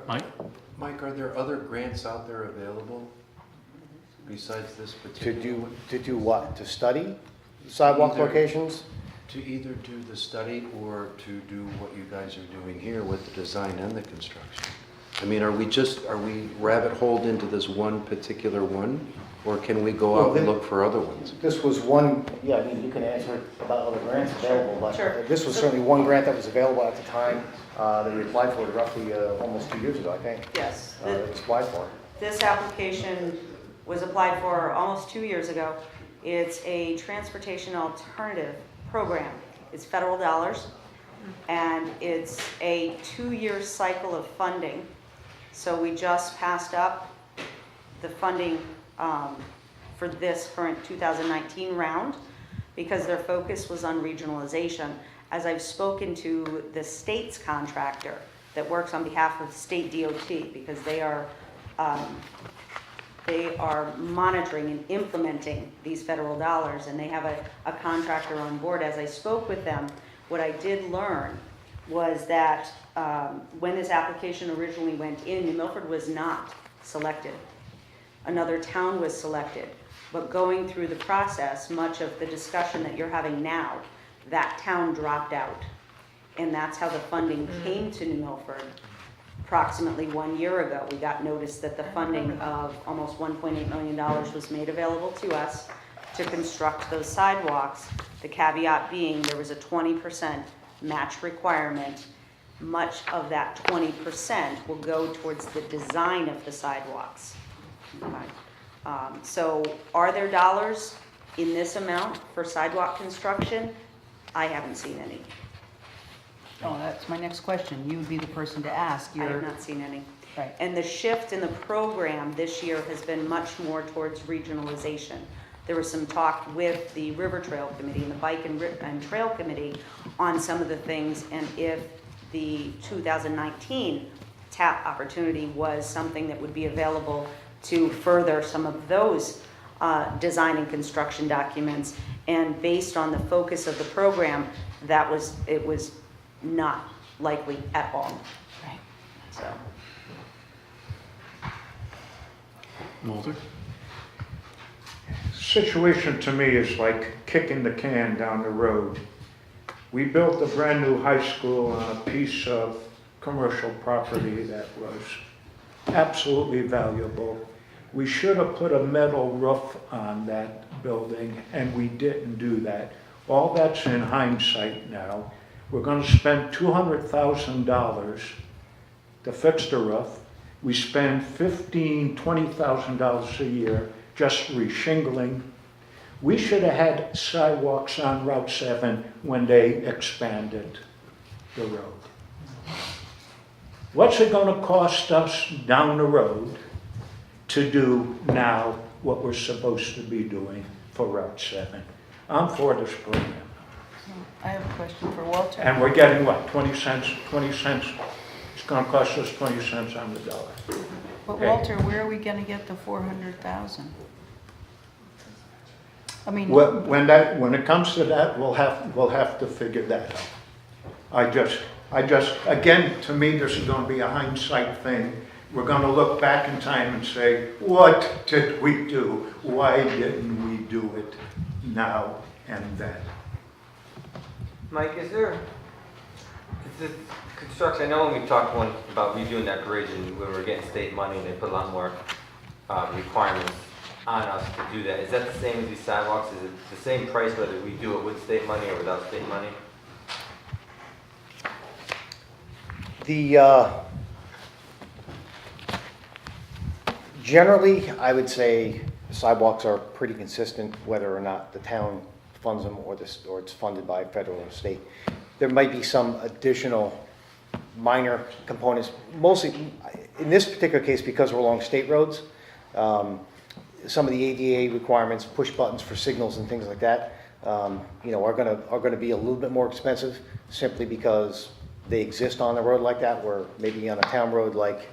Mike? Mike, are there other grants out there available besides this To particular? do what? To study sidewalk Either- locations? To either do the study or to do what you guys are doing here with the design and the construction? I mean, are we rabbit holed into this one particular one? Or can we go out and look for other ones? This was one, yeah, I mean, you can answer about other grants available, but Sure. this was certainly one grant that was available at the time that we applied for roughly almost 2 years ago, I think. Yes. It was applied for. This application was applied for almost 2 years ago. It's a transportation alternative program. It's federal dollars, and it's a 2-year cycle of funding. So we just passed up the funding for this current 2019 round because their focus was on regionalization. As I've spoken to the state's contractor, that works on behalf of state DOT, because they are monitoring and implementing these federal dollars, and they have a contractor on board. As I spoke with them, what I did learn was that when this application originally went in, New Milford was not selected. Another town was selected. But going through the process, much of the discussion that you're having now, that town dropped out. And that's how the funding came to New Milford. Approximately 1 year ago, we got notice that the funding of almost $1.8 million was made available to us to construct those sidewalks. The caveat being there was a 20% match requirement. Much of that 20% will go towards the design of the sidewalks. Okay. So are there dollars in this amount for sidewalk construction? I haven't seen any. Oh, that's my next question. You would be the person to ask. I have not seen any. Right. And the shift in the program this year has been much more towards regionalization. There was some talk with the River Trail Committee and the Bike and Trail Committee on some of the things, and if the 2019 TAP opportunity was something that would be available to further some of those design and construction documents. And based on the focus of the program, it was not likely at all. Right. So. Walter? Situation to me is like kicking the can down the road. We built a brand new high school on a piece of commercial property that was absolutely valuable. We should have put a metal roof on that building, and we didn't do that. All that's in hindsight now. We're going to spend $200,000 to fix the roof. We spend $15,000, $20,000 a year just reshingling. We should have had sidewalks on Route 7 when they expanded the road. What's it going to cost us down the road to do now what we're supposed to be doing for Route 7? I'm for this program. I have a question for Walter. And we're getting what, 20 cents? 20 cents. It's going to cost us 20 cents on the dollar. But Okay. Walter, where are we going to get the 400,000? I mean, When it comes to that, we'll have to figure that out. I just, again, to me, this is going to be a hindsight thing. We're going to look back in time and say, what did we do? Why didn't we do it now and then? Mike, is the construction, I know when we talked about redoing that bridge and when we were getting state money and they put a lot more requirements on us to do that, is that the same as these sidewalks? Is it the same price whether we do it with state money or without state money? Generally, I would say sidewalks are pretty consistent whether or not the town funds them or it's funded by federal or state. There might be some additional minor components, mostly in this particular case because we're along state roads. Some of the ADA requirements, push buttons for signals and things like that, are going to be a little bit more expensive simply because they exist on a road like that, where maybe on a town road like,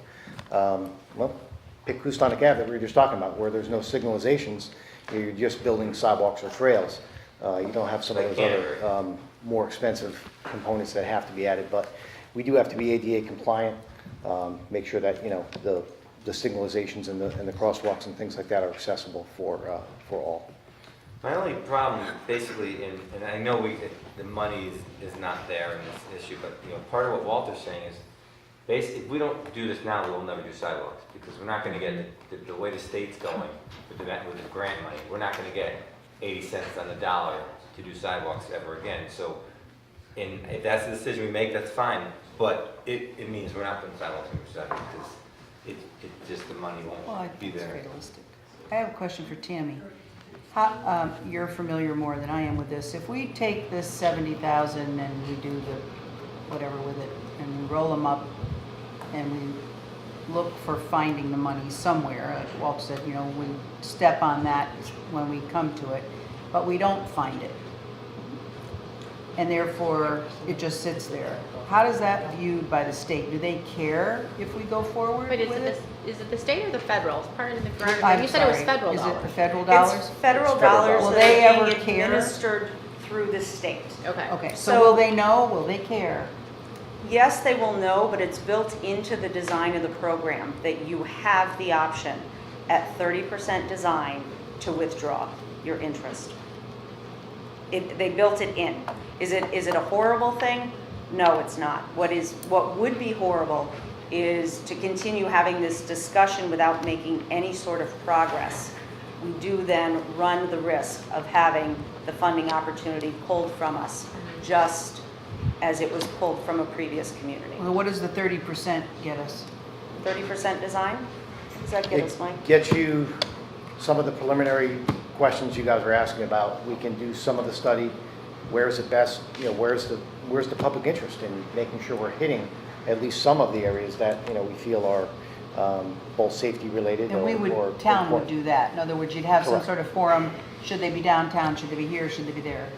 pick Houstonic Ave that we were just talking about, where there's no signalizations, you're just building sidewalks or trails. You don't have some of those other more expensive components that have to be added, but we do have to be ADA compliant, make sure that, the signalizations and the crosswalks and things like that are accessible for all. My only problem, basically, and I know the money is not there in this issue, but part of what Walter's saying is, basically, if we don't do this now, we'll never do sidewalks because we're not going to get the way the state's going with the grant money. We're not going to get 80 cents on the dollar to do sidewalks ever again. So, if that's the decision we make, that's fine. But it means we're not putting sidewalks in because it just the money well, I won't be think it's there. fatalistic. I have a question for Tammy. You're familiar more than I am with this. If we take this 70,000 and we do the whatever with it, and we roll them up, and we look for finding the money somewhere, like Walt said, we step on that when we come to it, but we don't find it. and therefore it just sits there. How does that viewed by the state? Do they care if we go forward Wait, with it? is it the state or the federal? Pardon me, I'm you said it was sorry. federal Is it the dollars. federal dollars? It's federal It's federal dollars dollars. that Will they are ever being care? administered through the state. Okay. Okay, So- so will they know? Will they care? Yes, they will know, but it's built into the design of the program that you have the option at 30% design to withdraw your interest. They built it in. Is it a horrible thing? No, it's not. What would be horrible is to continue having this discussion without making any sort of progress. We do then run the risk of having the funding opportunity pulled from us, just as it was pulled from a previous community. Well, what does the 30% get us? 30% design? What does that get us, Mike? It gets you some of the preliminary questions you guys were asking about. We can do some of the study. Where is it best, where's the public interest in making sure we're hitting at least some of the areas that, we feel are both safety related And we or town would important. do that. In other words, you'd have some Correct. sort of forum, should they be downtown, should they be here, should they be there?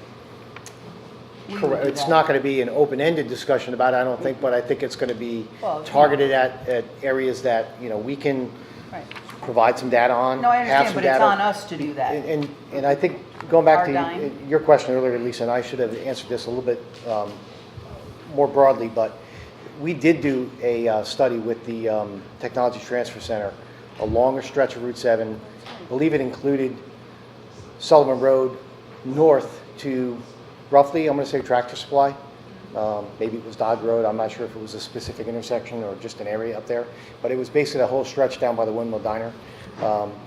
We would Correct. do It's that. not going to be an open-ended discussion about it, I don't think, but I think it's going to be Well, targeted at areas that, we can Right. provide some data on. No, I have understand, some but it's data. on us to do that. And I think, going back Our to dime. your question earlier, Lisa, and I should have answered this a little bit more broadly, but we did do a study with the Technology Transfer Center, a longer stretch of Route 7. I believe it included Sullivan Road north to roughly, I'm going to say Tractor Supply. Maybe it was Dodge Road. I'm not sure if it was a specific intersection or just an area up there. But it was basically a whole stretch down by the Windmill Diner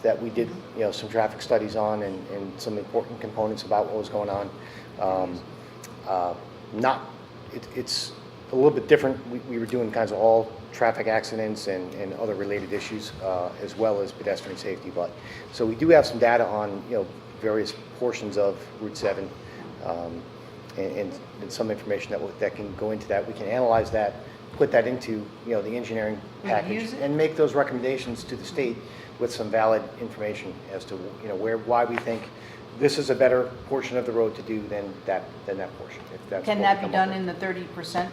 that we did, some traffic studies on and some important components about what was going on. It's a little bit different. We were doing kinds of all traffic accidents and other related issues as well as pedestrian safety. But so we do have some data on various portions of Route 7 and some information that can go into that. We can analyze that, put that into the engineering We'd package use it? and make those recommendations to the state with some valid information as to why we think this is a better portion of the road to do than that portion. If that's Can what that we be come up done with. in the 30%?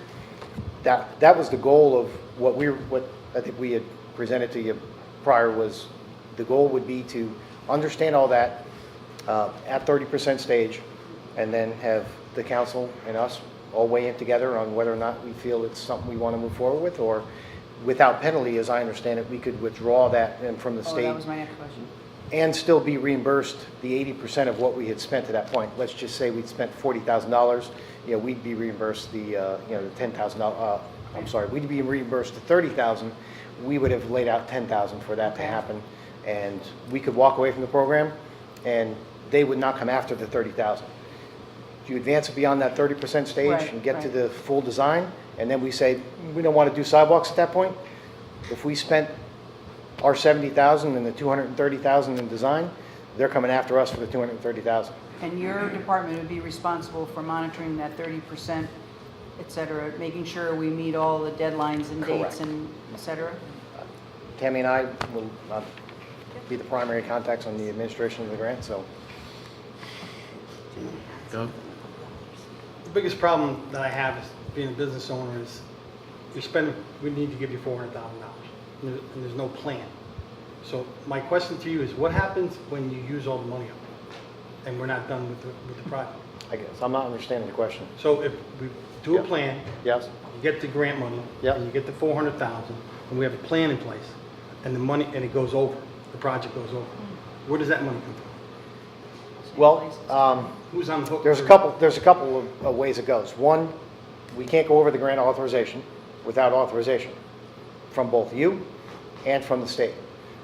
That was the goal of what I think we had presented to you prior. Was the goal would be to understand all that at 30% stage, and then have the council and us all weigh in together on whether or not we feel it's something we want to move forward with, or without penalty, as I understand it, we could withdraw that from the Oh, state that was my next question. and still be reimbursed the 80% of what we had spent to that point. Let's just say we'd spent $40,000, we'd be reimbursed the $10,000. I'm sorry, we'd be reimbursed the $30,000. We would have laid out $10,000 for that to happen, and we could walk away from the program, and they would not come after the $30,000. You advance it beyond that 30% stage Right, and get to right. the full design, and then we say we don't want to do sidewalks at that point. If we spent our $70,000 and the $230,000 in design, they're coming after us for the $230,000. And your department would be responsible for monitoring that 30%, et cetera, making sure we meet all the deadlines and dates Correct. and et cetera? Tammy and I will be the primary contacts on the administration of the grant, so. Doug? The biggest problem that I have is being a business owner is we need to give you $400,000 and there's no plan. So my question to you is, what happens when you use all the money up and we're not done with the project? I guess, I'm not understanding the question. So if we do a Yeah. plan, Yes? you get the grant money, Yeah. and you get the $400,000, and we have a plan in place, and the money, and it goes over, the project goes over, where does that money come from? Well, Who's on the hook? there's a couple of ways it goes. One, we can't go over the grant authorization without authorization from both you and from the state.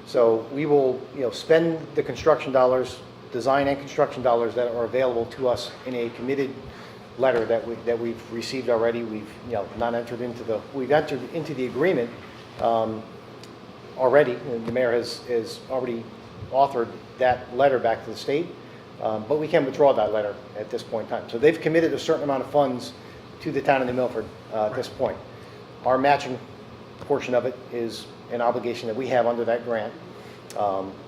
So we will, spend the construction dollars, design and construction dollars that are available to us in a committed letter that we've received already. We've, we've entered into the agreement already. And the mayor has already authored that letter back to the state, but we can withdraw that letter at this point in time. So they've committed a certain amount of funds to the town of New Milford at this point. Our matching portion of it is an obligation that we have under that grant,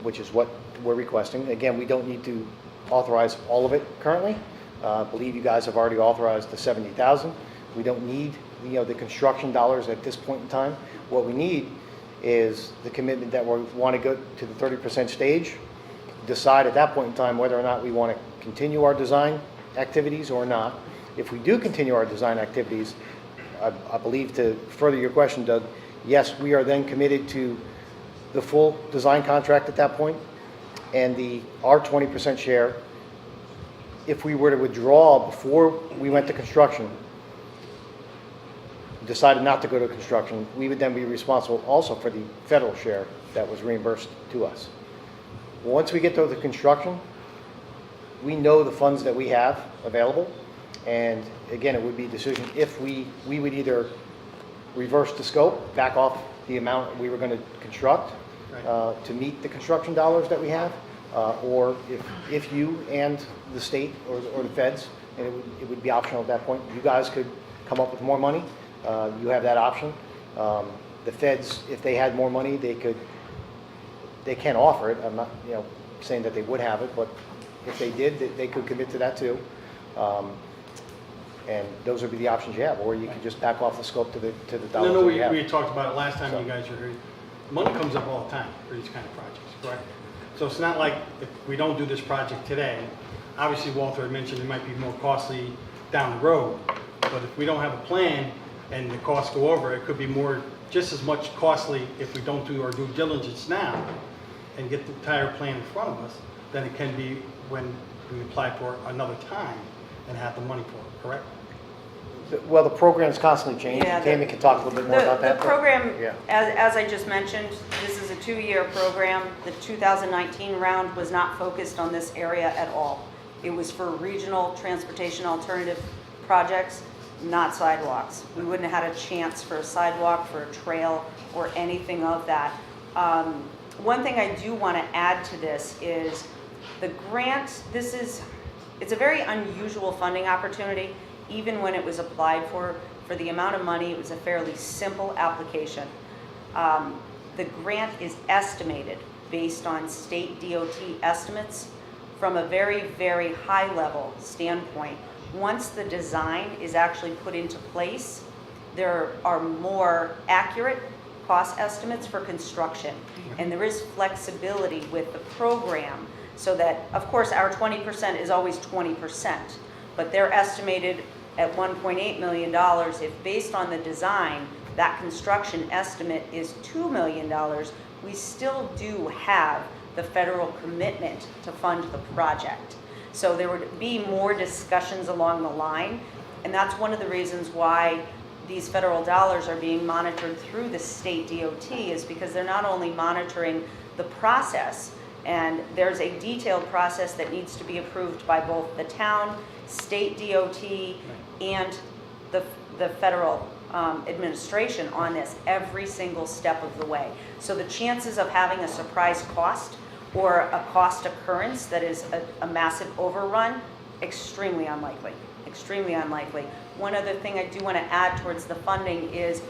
which is what we're requesting. Again, we don't need to authorize all of it currently, I believe you guys have already authorized the 70,000. We don't need, the construction dollars at this point in time. What we need is the commitment that we want to go to the 30% stage, decide at that point in time whether or not we want to continue our design activities or not. If we do continue our design activities, I believe, to further your question, Doug, yes, we are then committed to the full design contract at that point, and our 20% share. If we were to withdraw before we went to construction, decided not to go to construction, we would then be responsible also for the federal share that was reimbursed to us. Once we get to the construction, we know the funds that we have available, and again, it would be a decision if we would either reverse the scope, back off the amount we were going to construct to meet the construction dollars that we have, or if you and the state or the feds, and it would be optional at that point, you guys could come up with more money. You have that option. The feds, if they had more money, they can offer it. I'm not, saying that they would have it, but if they did, they could commit to that too. And those would be the options you have, or you could just back off the scope to the dollars that we you have. had talked about it last time you guys were here. Money comes up all the time for these kind of projects, correct? So it's not like if we don't do this project today, obviously Walter had mentioned it might be more costly down the road, but if we don't have a plan and the costs go over, it could be just as much costly if we don't do our due diligence now and get the entire plan in front of us than it can be when we apply for another time and have the money for it, correct? Well, the program's constantly changing. Yeah, Tammy can talk a little bit more about that. The program, Yeah. as I just mentioned, this is a 2-year program. The 2019 round was not focused on this area at all. It was for regional transportation alternative projects, not sidewalks. We wouldn't have had a chance for a sidewalk, for a trail, or anything of that. One thing I do want to add to this is the grant. It's a very unusual funding opportunity. Even when it was applied for the amount of money, it was a fairly simple application. The grant is estimated based on state DOT estimates from a very, very high level standpoint. Once the design is actually put into place, there are more accurate cost estimates for construction. And there is flexibility with the program so that, of course, our 20% is always 20%, but they're estimated at $1.8 million. If based on the design, that construction estimate is $2 million, we still do have the federal commitment to fund the project. So there would be more discussions along the line, and that's one of the reasons why these federal dollars are being monitored through the state DOT, is because they're not only monitoring the process, and there's a detailed process that needs to be approved by both the town, state DOT, and the federal administration on this every single step of the way. So the chances of having a surprise cost or a cost occurrence that is a massive overrun, extremely unlikely, extremely unlikely. One other thing I do want to add towards the funding is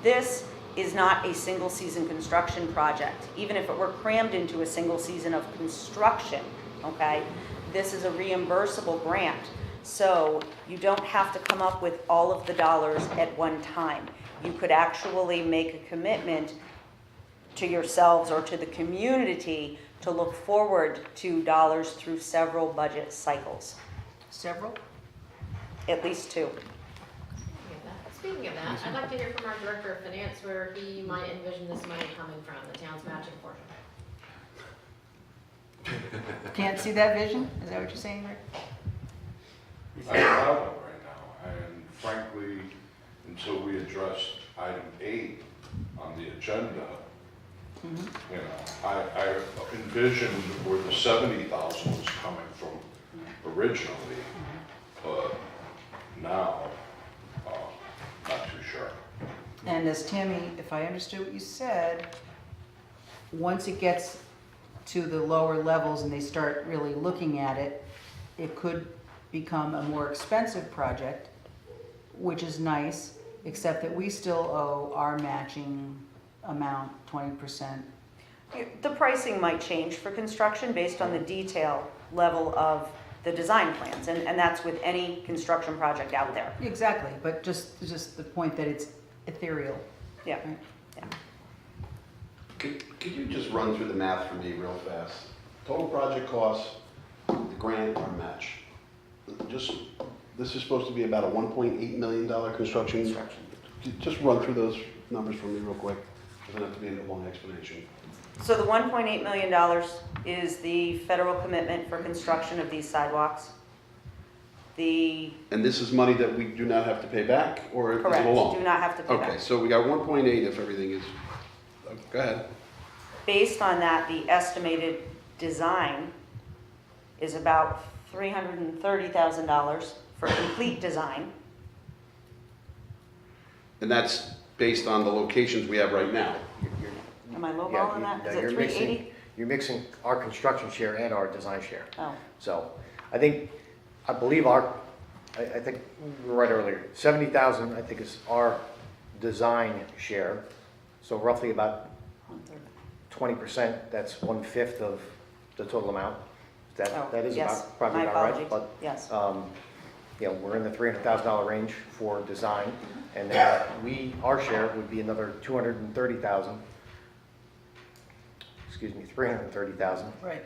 this is not a single season construction project. Even if it were crammed into a single season of construction, okay, this is a reimbursable grant. So you don't have to come up with all of the dollars at one time. You could actually make a commitment to yourselves or to the community to look forward to dollars through several budget cycles. Several? At least 2. Speaking of that, I'd like to hear from our Director of Finance where he might envision this money coming from, the town's matching portion. Can't see that vision? Is that what you're saying, Rick? I don't know right now, and frankly, until we address item 8 on the agenda, I envisioned where the 70,000 was coming from originally, but now, not too sure. And as Tammy, if I understood what you said, once it gets to the lower levels and they start really looking at it, it could become a more expensive project, which is nice, except that we still owe our matching amount, 20%. The pricing might change for construction based on the detail level of the design plans, and that's with any construction project out there. Exactly, but just the point that it's ethereal. Yeah. Right. Yeah. Could you just run through the math for me real fast? Total project costs, the grant or match? Just, this is supposed to be about a $1.8 million construction. Construction. Just run through those numbers for me real quick. Doesn't have to be a long explanation. So the $1.8 million is the federal commitment for construction of these sidewalks. The, And this is money that we do not have to pay back, or is it correct, a loan? do not have to pay Okay, back. so we got 1.8 if everything is, go ahead. Based on that, the estimated design is about $330,000 for complete design. And that's based on the locations we have right now. Am I Yeah, lowballing that? Is it you're mixing- 380? You're mixing our construction share and our design share. Oh, So I believe I think we were right earlier, 70,000, I think is our design share. So roughly about 20%, that's 1/5 of the total amount. Oh, That is yes. about, probably My about right. apologies. But, Yes. we're in the $300,000 range for design. And then our share would be another 230,000. Excuse me, 330,000 Right.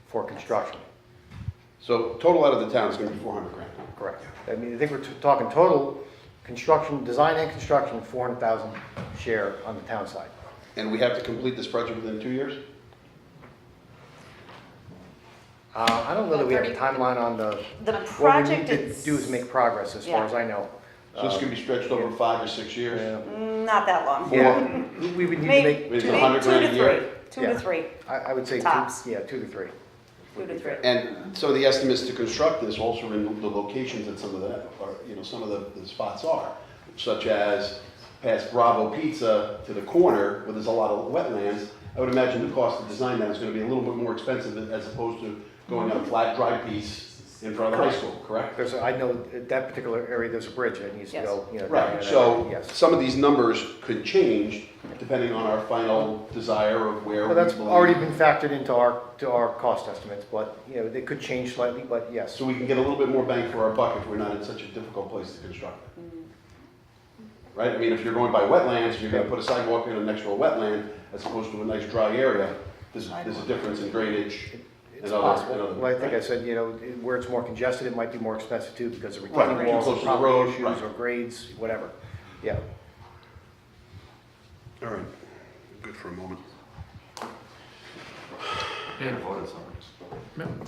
for construction. So total out of the town is gonna be 400 grand. Correct. I mean, I think we're talking total construction, design and construction, 400,000 share on the town side. And we have to complete this project within 2 years? I don't know that we have a timeline on the, The what we project need to is do is make progress, as far Yeah. as I know. So this could be stretched over 5 or 6 years? not that long. Yeah, we would need to Maybe make, Maybe two 100 grand a to year? three. Two Yeah. to three. I would say Tops. 2 to 3. 2 to 3. And so the estimates to construct this also in the locations that some of the, or, some of the spots are, such as past Bravo Pizza to the corner, where there's a lot of wetlands. I would imagine the cost of design that is gonna be a little bit more expensive as opposed to going on a flat, dry piece in front of the high school, correct? I know that particular area, there's a bridge that needs to Yes. go, down Right, there. so Yes. some of these numbers could change depending on our final desire of where we Well, that's believe. already been factored into our cost estimates, but, they could change slightly, but yes. So we can get a little bit more bang for our buck if we're not in such a difficult place to construct it. Right, I mean, if you're going by wetlands, you're gonna put a sidewalk in next to a wetland as opposed to a nice dry area, there's a difference in drainage. It's possible. Well, I think I said, where it's more congested, it might be more expensive too, because of retaining Right, walls, too or close to the property road, issues, right. or grades, whatever. Yeah. All right, good for a moment.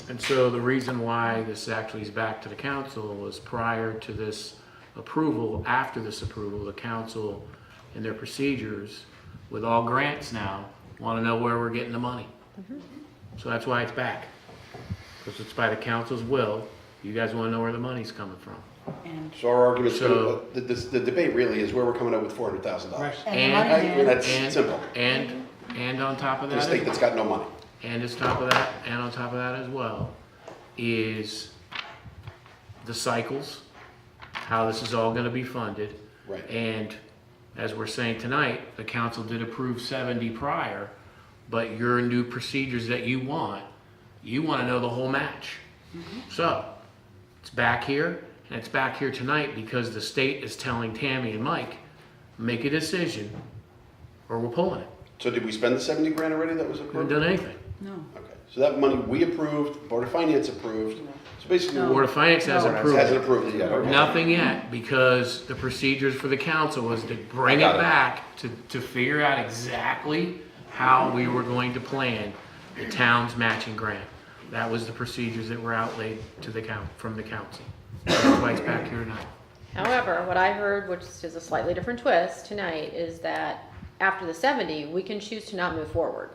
And so the reason why this actually is back to the council was prior to this approval, after this approval, the council and their procedures with all grants now want to know where we're getting the money. So that's why it's back. Because it's by the council's will. You guys want to know where the money's coming from. And So our argument's So- the debate really is where we're coming up with $400,000. Right. the And- money man, That's And- simple. And on top of In a that, state that's got no money. and on top of that, and on top of that as well, is the cycles, how this is all gonna be funded. Right. And as we're saying tonight, the council did approve 70 prior, but your new procedures that you wanna know the whole match. So, it's back here, and it's back here tonight because the state is telling Tammy and Mike, make a decision, or we're pulling it. So did we spend the 70 grand already that was We approved? haven't done anything. no. Okay, so that money we approved, Board of Finance approved, so basically. No. Board of Finance hasn't No. approved Hasn't it. approved it yet, okay. Nothing yet, because the procedures for the council was to bring I got it it. back to figure out exactly how we were going to plan the town's matching grant. That was the procedures that were outlaid to the from the council. That's why it's back here tonight. However, what I heard, which is a slightly different twist tonight, is that after the 70, we can choose to not move forward.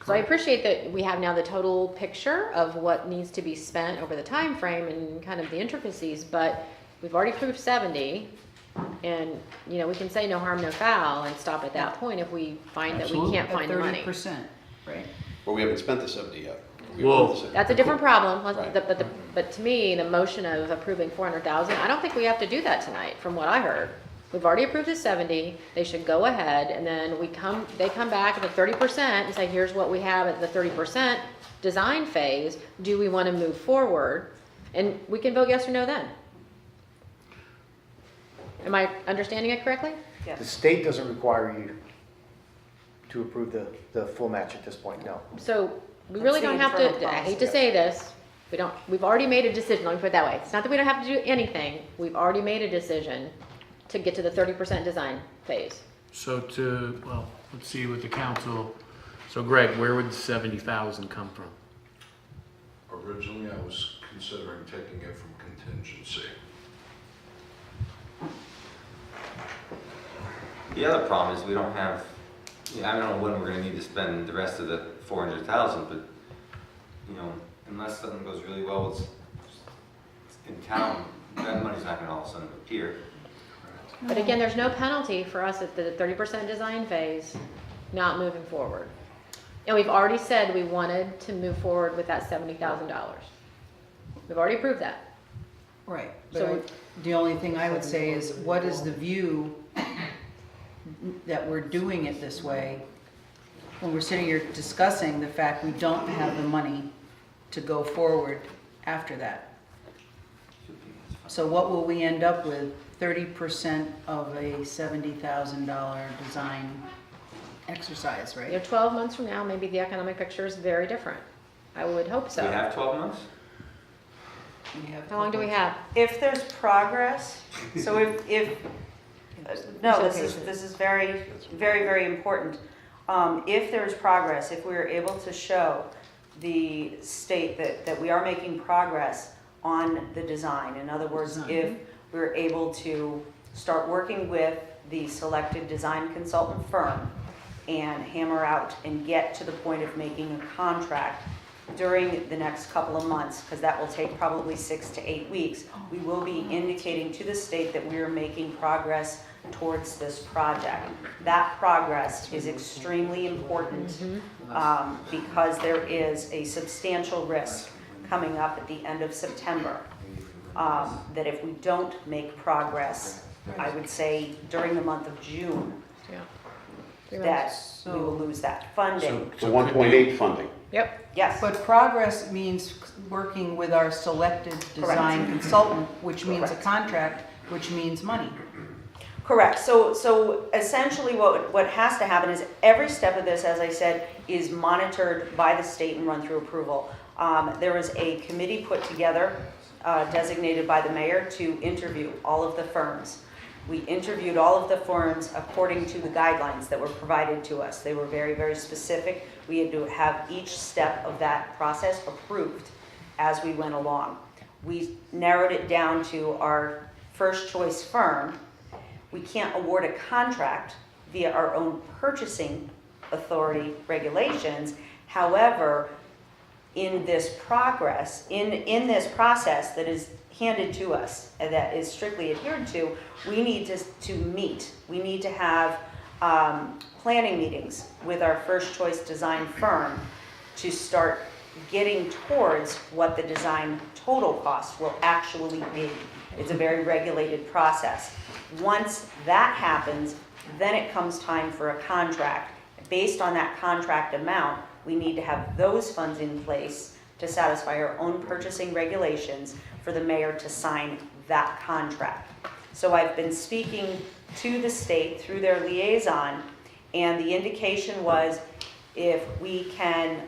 So I appreciate that we have now the total picture of what needs to be spent over the time frame and kind of the intricacies, but we've already approved 70, and, we can say no harm, no foul, and stop at that point if we find that we Absolutely. can't find the money. 30%, right? But we haven't spent the 70 yet. We Well, approved the 70. That's a different problem, Right. but to me, the motion of approving 400,000, I don't think we have to do that tonight, from what I heard. We've already approved the 70, they should go ahead, and then they come back at the 30% and say, here's what we have at the 30% design phase. Do we want to move forward? And we can vote yes or no then. Am I understanding it correctly? The state doesn't require you to approve the full match at this point, no. So we really That's don't the have internal to, I hate to policy. say this, we've already made a decision, let me put it that way. It's not that we don't have to do anything, we've already made a decision to get to the 30% design phase. So let's see what the council, so Greg, where would the 70,000 come from? Originally, I was considering taking it from contingency. The other problem is we don't have, I don't know when we're gonna need to spend the rest of the 400,000, but, unless something goes really well with in town, that money's not gonna all of a sudden appear. But again, there's no penalty for us at the 30% design phase not moving forward. And we've already said we wanted to move forward with that $70,000. We've already approved that. Right, So- but the only thing I would say is, what is the view that we're doing it this way? When we're sitting here discussing the fact we don't have the money to go forward after that. So what will we end up with? 30% of a $70,000 design exercise, right? 12 months from now, maybe the economic picture is very different. I would hope so. Do we have 12 months? We have How long do we have? If there's progress, so no, this is very, very, very important. If there's progress, if we're able to show the state that we are making progress on the design, in other words, if we're able to start working with the selected design consultant firm and hammer out and get to the point of making a contract during the next couple of months, because that will take probably 6 to 8 weeks, we will be indicating to the state that we are making progress towards this project. That progress is extremely important because there is a substantial risk coming up at the end of September that if we don't make progress, I would say during the month of June, Yeah. that we will lose that funding. The 1.8 funding. Yep. Yes. But progress means working with our selected design consultant, which means a Correct. contract, which means money. Correct. So essentially what has to happen is every step of this, as I said, is monitored by the state and run through approval. There was a committee put together designated by the mayor to interview all of the firms. We interviewed all of the firms according to the guidelines that were provided to us. They were very, very specific. We had to have each step of that process approved as we went along. We narrowed it down to our first choice firm. We can't award a contract via our own purchasing authority regulations. However, in this progress, in this process that is handed to us and that is strictly adhered to, we need to meet. We need to have planning meetings with our first choice design firm to start getting towards what the design total cost will actually be. It's a very regulated process. Once that happens, then it comes time for a contract. Based on that contract amount, we need to have those funds in place to satisfy our own purchasing regulations for the mayor to sign that contract. So I've been speaking to the state through their liaison, and the indication was if we can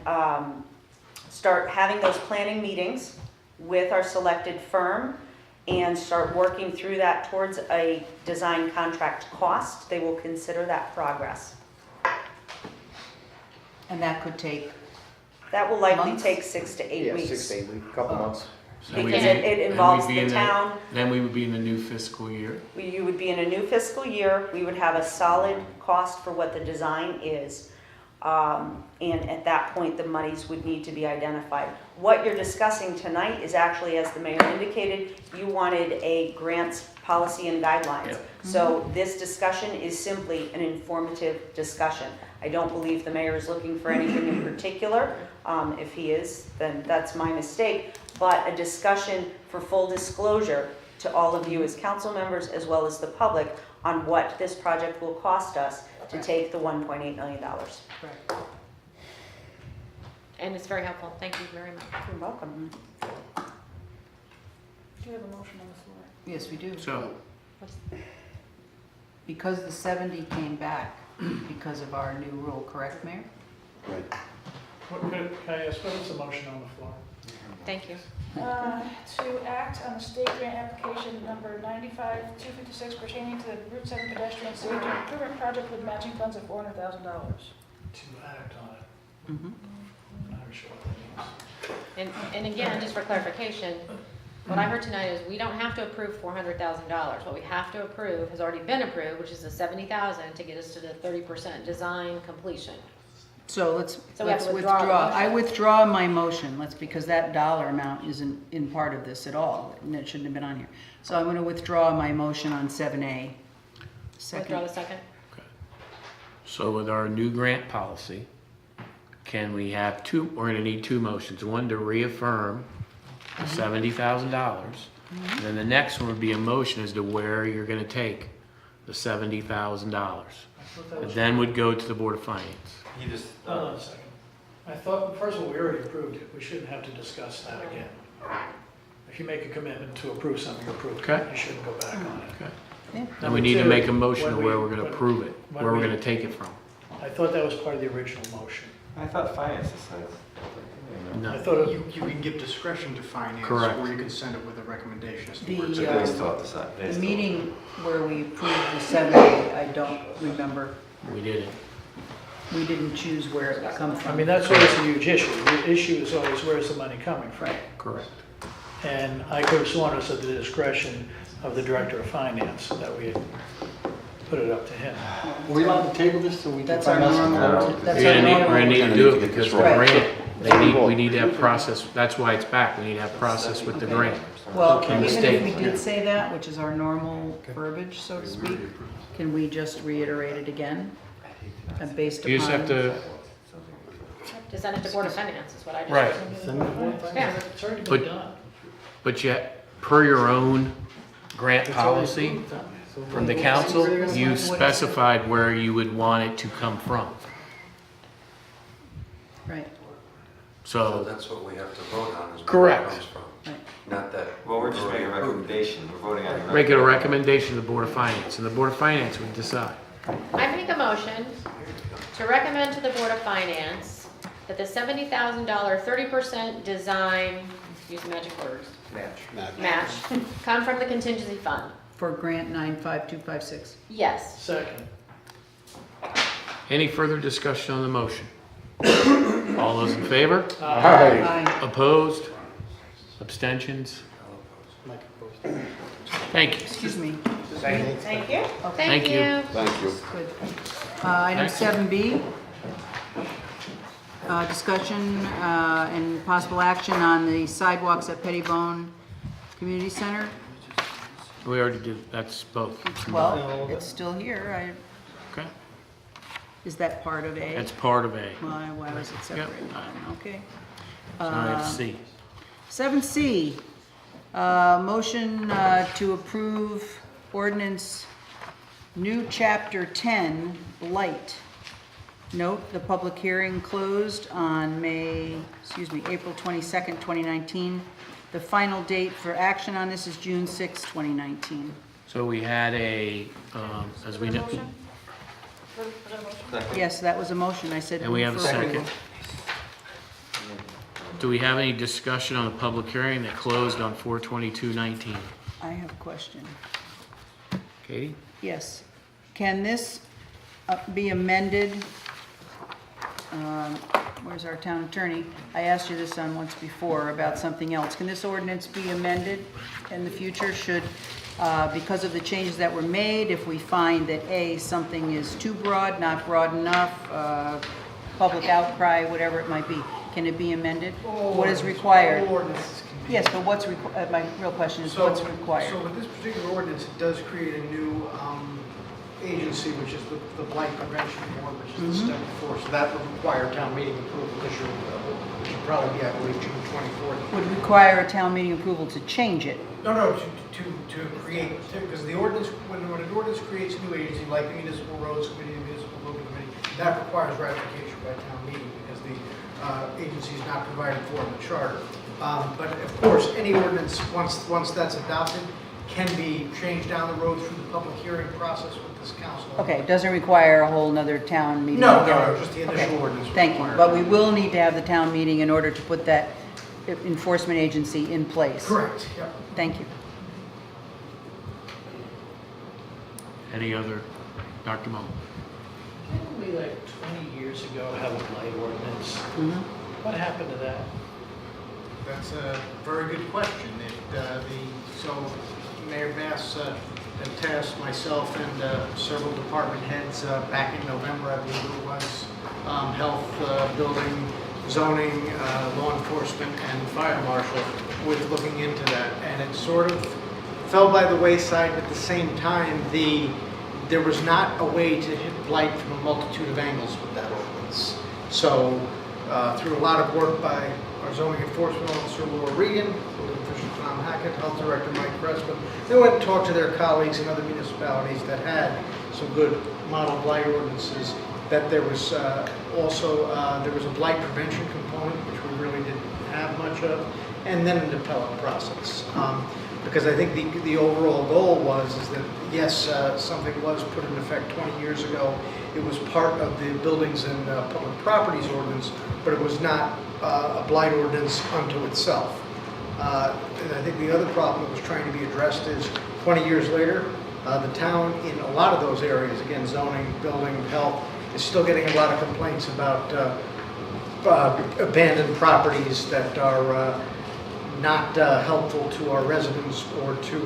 start having those planning meetings with our selected firm and start working through that towards a design contract cost, they will consider that progress. And that could take, That will likely Months? take 6 to 8 Yeah, weeks. 6 to 8 weeks, couple months. So we'd Because be- it then involves we'd be the in town. Then we would be in the new fiscal year. You would be in a new fiscal year, we would have a solid cost for what the design is. And at that point, the monies would need to be identified. What you're discussing tonight is actually, as the mayor indicated, you wanted a grants policy and guidelines. Yep. So this discussion is simply an informative discussion. I don't believe the mayor is looking for anything in particular. If he is, then that's my mistake. But a discussion for full disclosure to all of you as council members as well as the public on what this project will cost us to take the $1.8 million. Correct. And it's very helpful. Thank you very much. You're welcome. Do you have a motion on the floor? Yes, we do. So, Because the 70 came back because of our new rule, correct, Mayor? Right. Can I ask, what is the motion on the floor? Thank you. To act on the state grant application number 95-256 pertaining to the Route 7 pedestrian safety improvement project with matching funds of $400,000. To act on it. Mm-hmm. I'm not sure what that means. And again, just for clarification, what I heard tonight is we don't have to approve $400,000. What we have to approve has already been approved, which is the $70,000 to get us to the 30% design completion. So let's So we have to withdraw the withdraw. motion. I withdraw my motion, because that dollar amount isn't in part of this at all, and it shouldn't have been on here. So I'm going to withdraw my motion on 7A. Withdraw the second? so with our new grant policy, can we have two, we're gonna need two motions. One to reaffirm the $70,000. And then the next one would be a motion as to where you're gonna take the $70,000. I thought that And was. then would go to the Board of Finance. You just, Hold on a second. I thought, first of all, we already approved it. We shouldn't have to discuss that again. If you make a commitment to approve something, approve it. Okay. You shouldn't go back on it. Okay. Yeah. And we need to make a motion of When where we- we're gonna when- approve it, when where we're we- gonna take it from. I thought that was part of the original motion. I thought finance decides. I No, thought, You can give discretion to finance. Correct. Or you can send it with a recommendation as to The, where it's uh, They still have to decide. They The still- meeting where we approved the 70, I don't remember. we didn't. We didn't choose where it would come I from. mean, that's always a huge issue. The issue is always, where's the money coming from? Right. Correct. And I could have sworn it was at the discretion of the Director of Finance that we had put it up to him. Are we allowed to table this till we can That's our find out? normal, We're that's our gonna normal. need to do it because the Right. grant, we need to have process, that's why it's back. We need to have process with the grant. Well, From the even state. if we did say that, which is our normal verbiage, so to speak, can we just reiterate it again? And based You just have upon, to, To send it to Board of Finance is what I just. right, Send it to Board of Finance. It's already But- been done. but yet, per your own grant It's already policy approved, done. So from the we'll- council, That's you what it said. specified where you would want it to come from. right, So So, that's what we have to vote on, is where it Correct. comes from. right. Not that. Well, we're just making a recommendation. We're voting on. make it a recommendation to the Board of Finance, and the Board of Finance would decide. I make a motion to recommend to the Board of Finance that the $70,000 30% design, use magic words, match, come from the contingency fund. For grant 95256. Yes. Second. Any further discussion on the motion? All those in favor? Aye. Opposed? Abstentions? Mike opposed. Thank you. Excuse me. Thank you. Thank you. Thank you. Good. Item Next. 7B, discussion and possible action on the sidewalks at Pettibone Community Center. We already did, that's both. Well, it's still here. Okay, Is that part of A? that's part of A. Why was it separated? Okay. So I have C. 7C, motion to approve ordinance new chapter 10, light. Note, the public hearing closed on April 22nd, 2019. The final date for action on this is June 6, 2019. So we had a, as we know, Was that a motion? Yes, that was a motion. I said. and we have a move for approval. second. Do we have any discussion on the public hearing that closed on 4/22/19? I have a question. Katie? Yes. Can this be amended? Where's our town attorney? I asked you this on once before about something else. Can this ordinance be amended in the future should, because of the changes that were made, if we find that A, something is too broad, not broad enough, public outcry, whatever it might be, can it be amended? What is required? All ordinances can be. Yes, but what's, my real question is what's required? So with this particular ordinance, it does create a new agency, which is the Blight Prevention Board, which is the step before. So that would require town meeting approval because you're which would probably be, I believe, June 24th. Would require a town meeting approval to change it. No, to create, because the ordinance, when an ordinance creates a new agency, like the Municipal Roads Committee, the Municipal Building Committee, that requires ratification by town meeting, because the agency is not provided for in the charter. But of course, any ordinance, once that's adopted, can be changed down the road through the public hearing process with this council. Okay, it doesn't require a whole nother town meeting? No, again? just the initial Okay, ordinance. thank you, requires but we it. will need to have the town meeting in order to put that enforcement agency in place. Correct, yep. Thank you. Any other, Dr. Mullin? Didn't we like 20 years ago have a blight ordinance? Mhm. What happened to that? That's a very good question. So Mayor Bass had tasked myself and several department heads back in November, I believe it was, health, building, zoning, law enforcement, and fire marshal, with looking into that. And it sort of fell by the wayside. At the same time, there was not a way to hit blight from a multitude of angles with that ordinance. So through a lot of work by our zoning enforcement officer, Laura Regan, building official Tom Hackett, health director Mike Crespin, they went and talked to their colleagues in other municipalities that had some good model blight ordinances, that there was also there was a blight prevention component, which we really didn't have much of, and then an appellate process. Because I think the overall goal was is that, yes, something was put in effect 20 years ago. It was part of the Buildings and Public Properties Ordinance, but it was not a blight ordinance unto itself. And I think the other problem that was trying to be addressed is 20 years later, the town in a lot of those areas, again, zoning, building, health, is still getting a lot of complaints about abandoned properties that are not helpful to our residents or to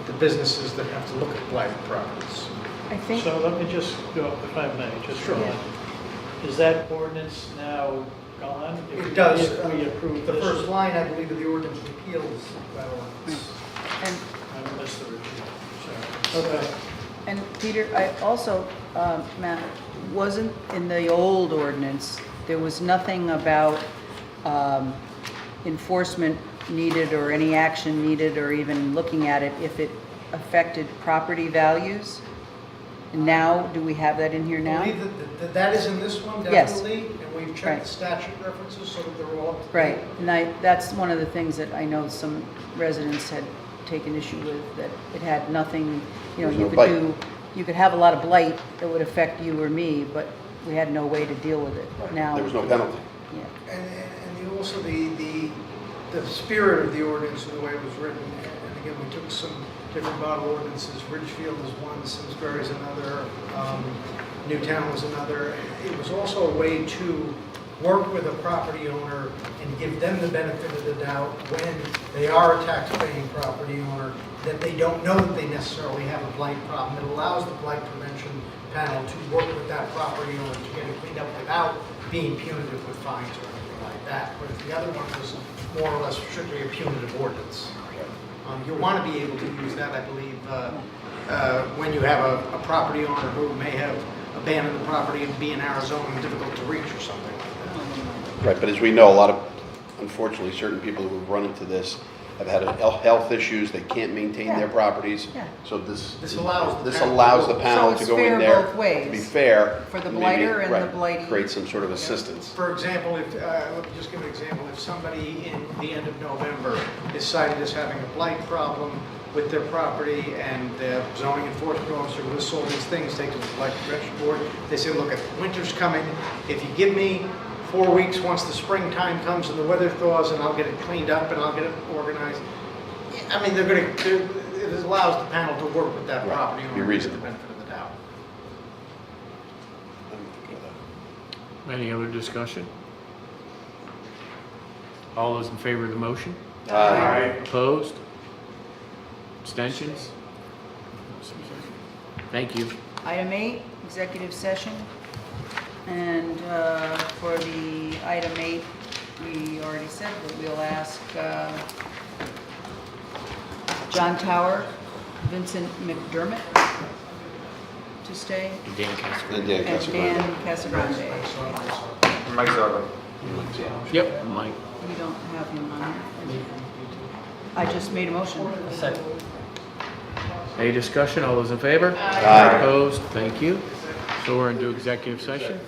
the businesses that have to look at blighted properties. I think, So let me just go, if I may, just Sure. go on. Is that ordinance now gone? It does. If we approve The this? first line, I believe, of the ordinance repeals that ordinance. and I missed the original, sorry. Okay. And Peter, I also, Matt, wasn't in the old ordinance, there was nothing about enforcement needed or any action needed or even looking at it if it affected property values? And now, do we have that in here I now? believe that is in this one, Yes. definitely, and we've Right. checked the statute references so that they're all up to date. Right, and that's one of the things that I know some residents had taken issue with, that it had nothing, you know, There's you no could blight. you could have a lot of blight that would affect you or me, but we had no way to deal with it. Now, There was no penalty. yeah. And also the spirit of the ordinance and the way it was written, and again, we took some different model ordinances. Ridgefield is one, Simsbury is another, Newtown was another. It was also a way to work with a property owner and give them the benefit of the doubt when they are a tax-paying property owner, that they don't know that they necessarily have a blight problem. It allows the blight prevention panel to work with that property owner to get it cleaned up without being punitive with fines or anything like that. But if the other one was more or less strictly a punitive ordinance. You'll want to be able to use that, I believe, when you have a property owner who may have abandoned the property and be in Arizona and difficult to reach or something like that. Right, but as we know, a lot of, unfortunately, certain people who have run into this have had health issues, they can't maintain their properties. Yeah. So this allows the this panel- allows the So panel it's to go fair in there, both ways. to be fair. For the maybe, blighter and the right, blighty. create some sort of assistance. For example, if, let me just give an example. If somebody in the end of November is cited as having a blight problem with their property and the zoning enforcement officer lists all these things, takes it to the blight prevention board, they say, look, winter's coming. If you give me 4 weeks once the springtime comes and the weather thaws, and I'll get it cleaned up and I'll get it organized. I mean, it allows the panel to work with that Right. property Be owner to get the reasonable. benefit of the doubt. Any other discussion? All those in favor of the motion? Opposed? Abstentions? Thank you. Item 8, executive session. And for the item 8, we already said that we'll ask John Tower, Vincent McDermott to stay, Dan Castro. And Dan and Casagrande. Dan Casagrande. Mike Zarba. Yep, Mike. We don't have him on here. I just made a motion. Any discussion? All those in favor? Aye. Opposed? Thank you. So we're into executive session.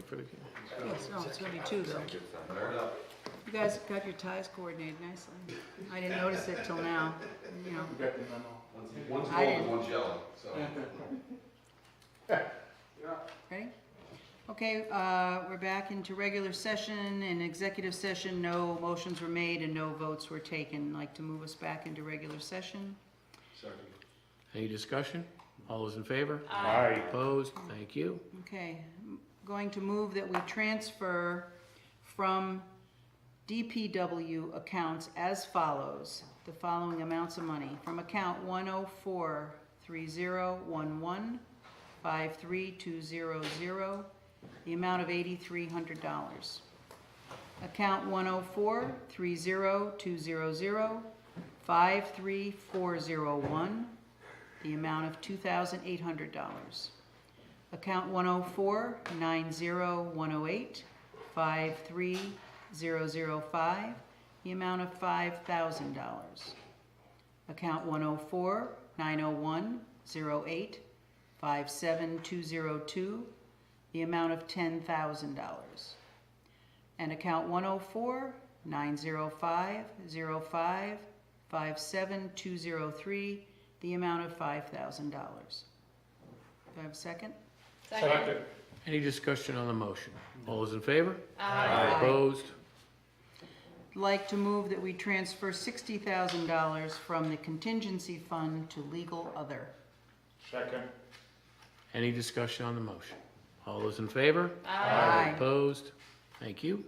for the, Yes, no, it's gonna be two though. You guys got your ties coordinated nicely. I didn't notice it till now, you know. One's I gold didn't. and one's yellow, so. Ready? Okay, we're back into regular session. In executive session, no motions were made and no votes were taken. Like to move us back into regular session? Second. any discussion? All those in favor? Aye. Opposed? Thank you. Okay, going to move that we transfer from DPW accounts as follows, the following amounts of money. From account 104-3011-53200, the amount of $8,300. Account 104-30-200-53401, the amount of $2,800. Account 104-90108-53005, the amount of $5,000. Account 104-90108-57202, the amount of $10,000. And account 104-905-05-57203, the amount of $5,000. Do I have a second? Second. Any discussion on the motion? All those in favor? Aye. Opposed? Like to move that we transfer $60,000 from the contingency fund to legal other. Second. Any discussion on the motion? All those in favor? Aye. Opposed? Thank you.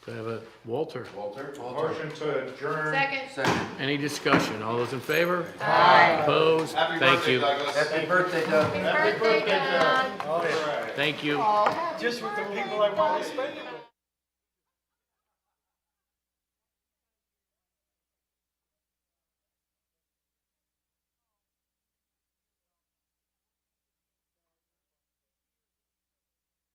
Do I have a Walter? Walter? Motion to adjourn. Second. Any discussion? All those in favor? Aye. Opposed? Happy Thank birthday, you. Douglas. Happy birthday, Doug. Happy birthday, Doug. All right. Thank you. Just with the people I want to spend it with.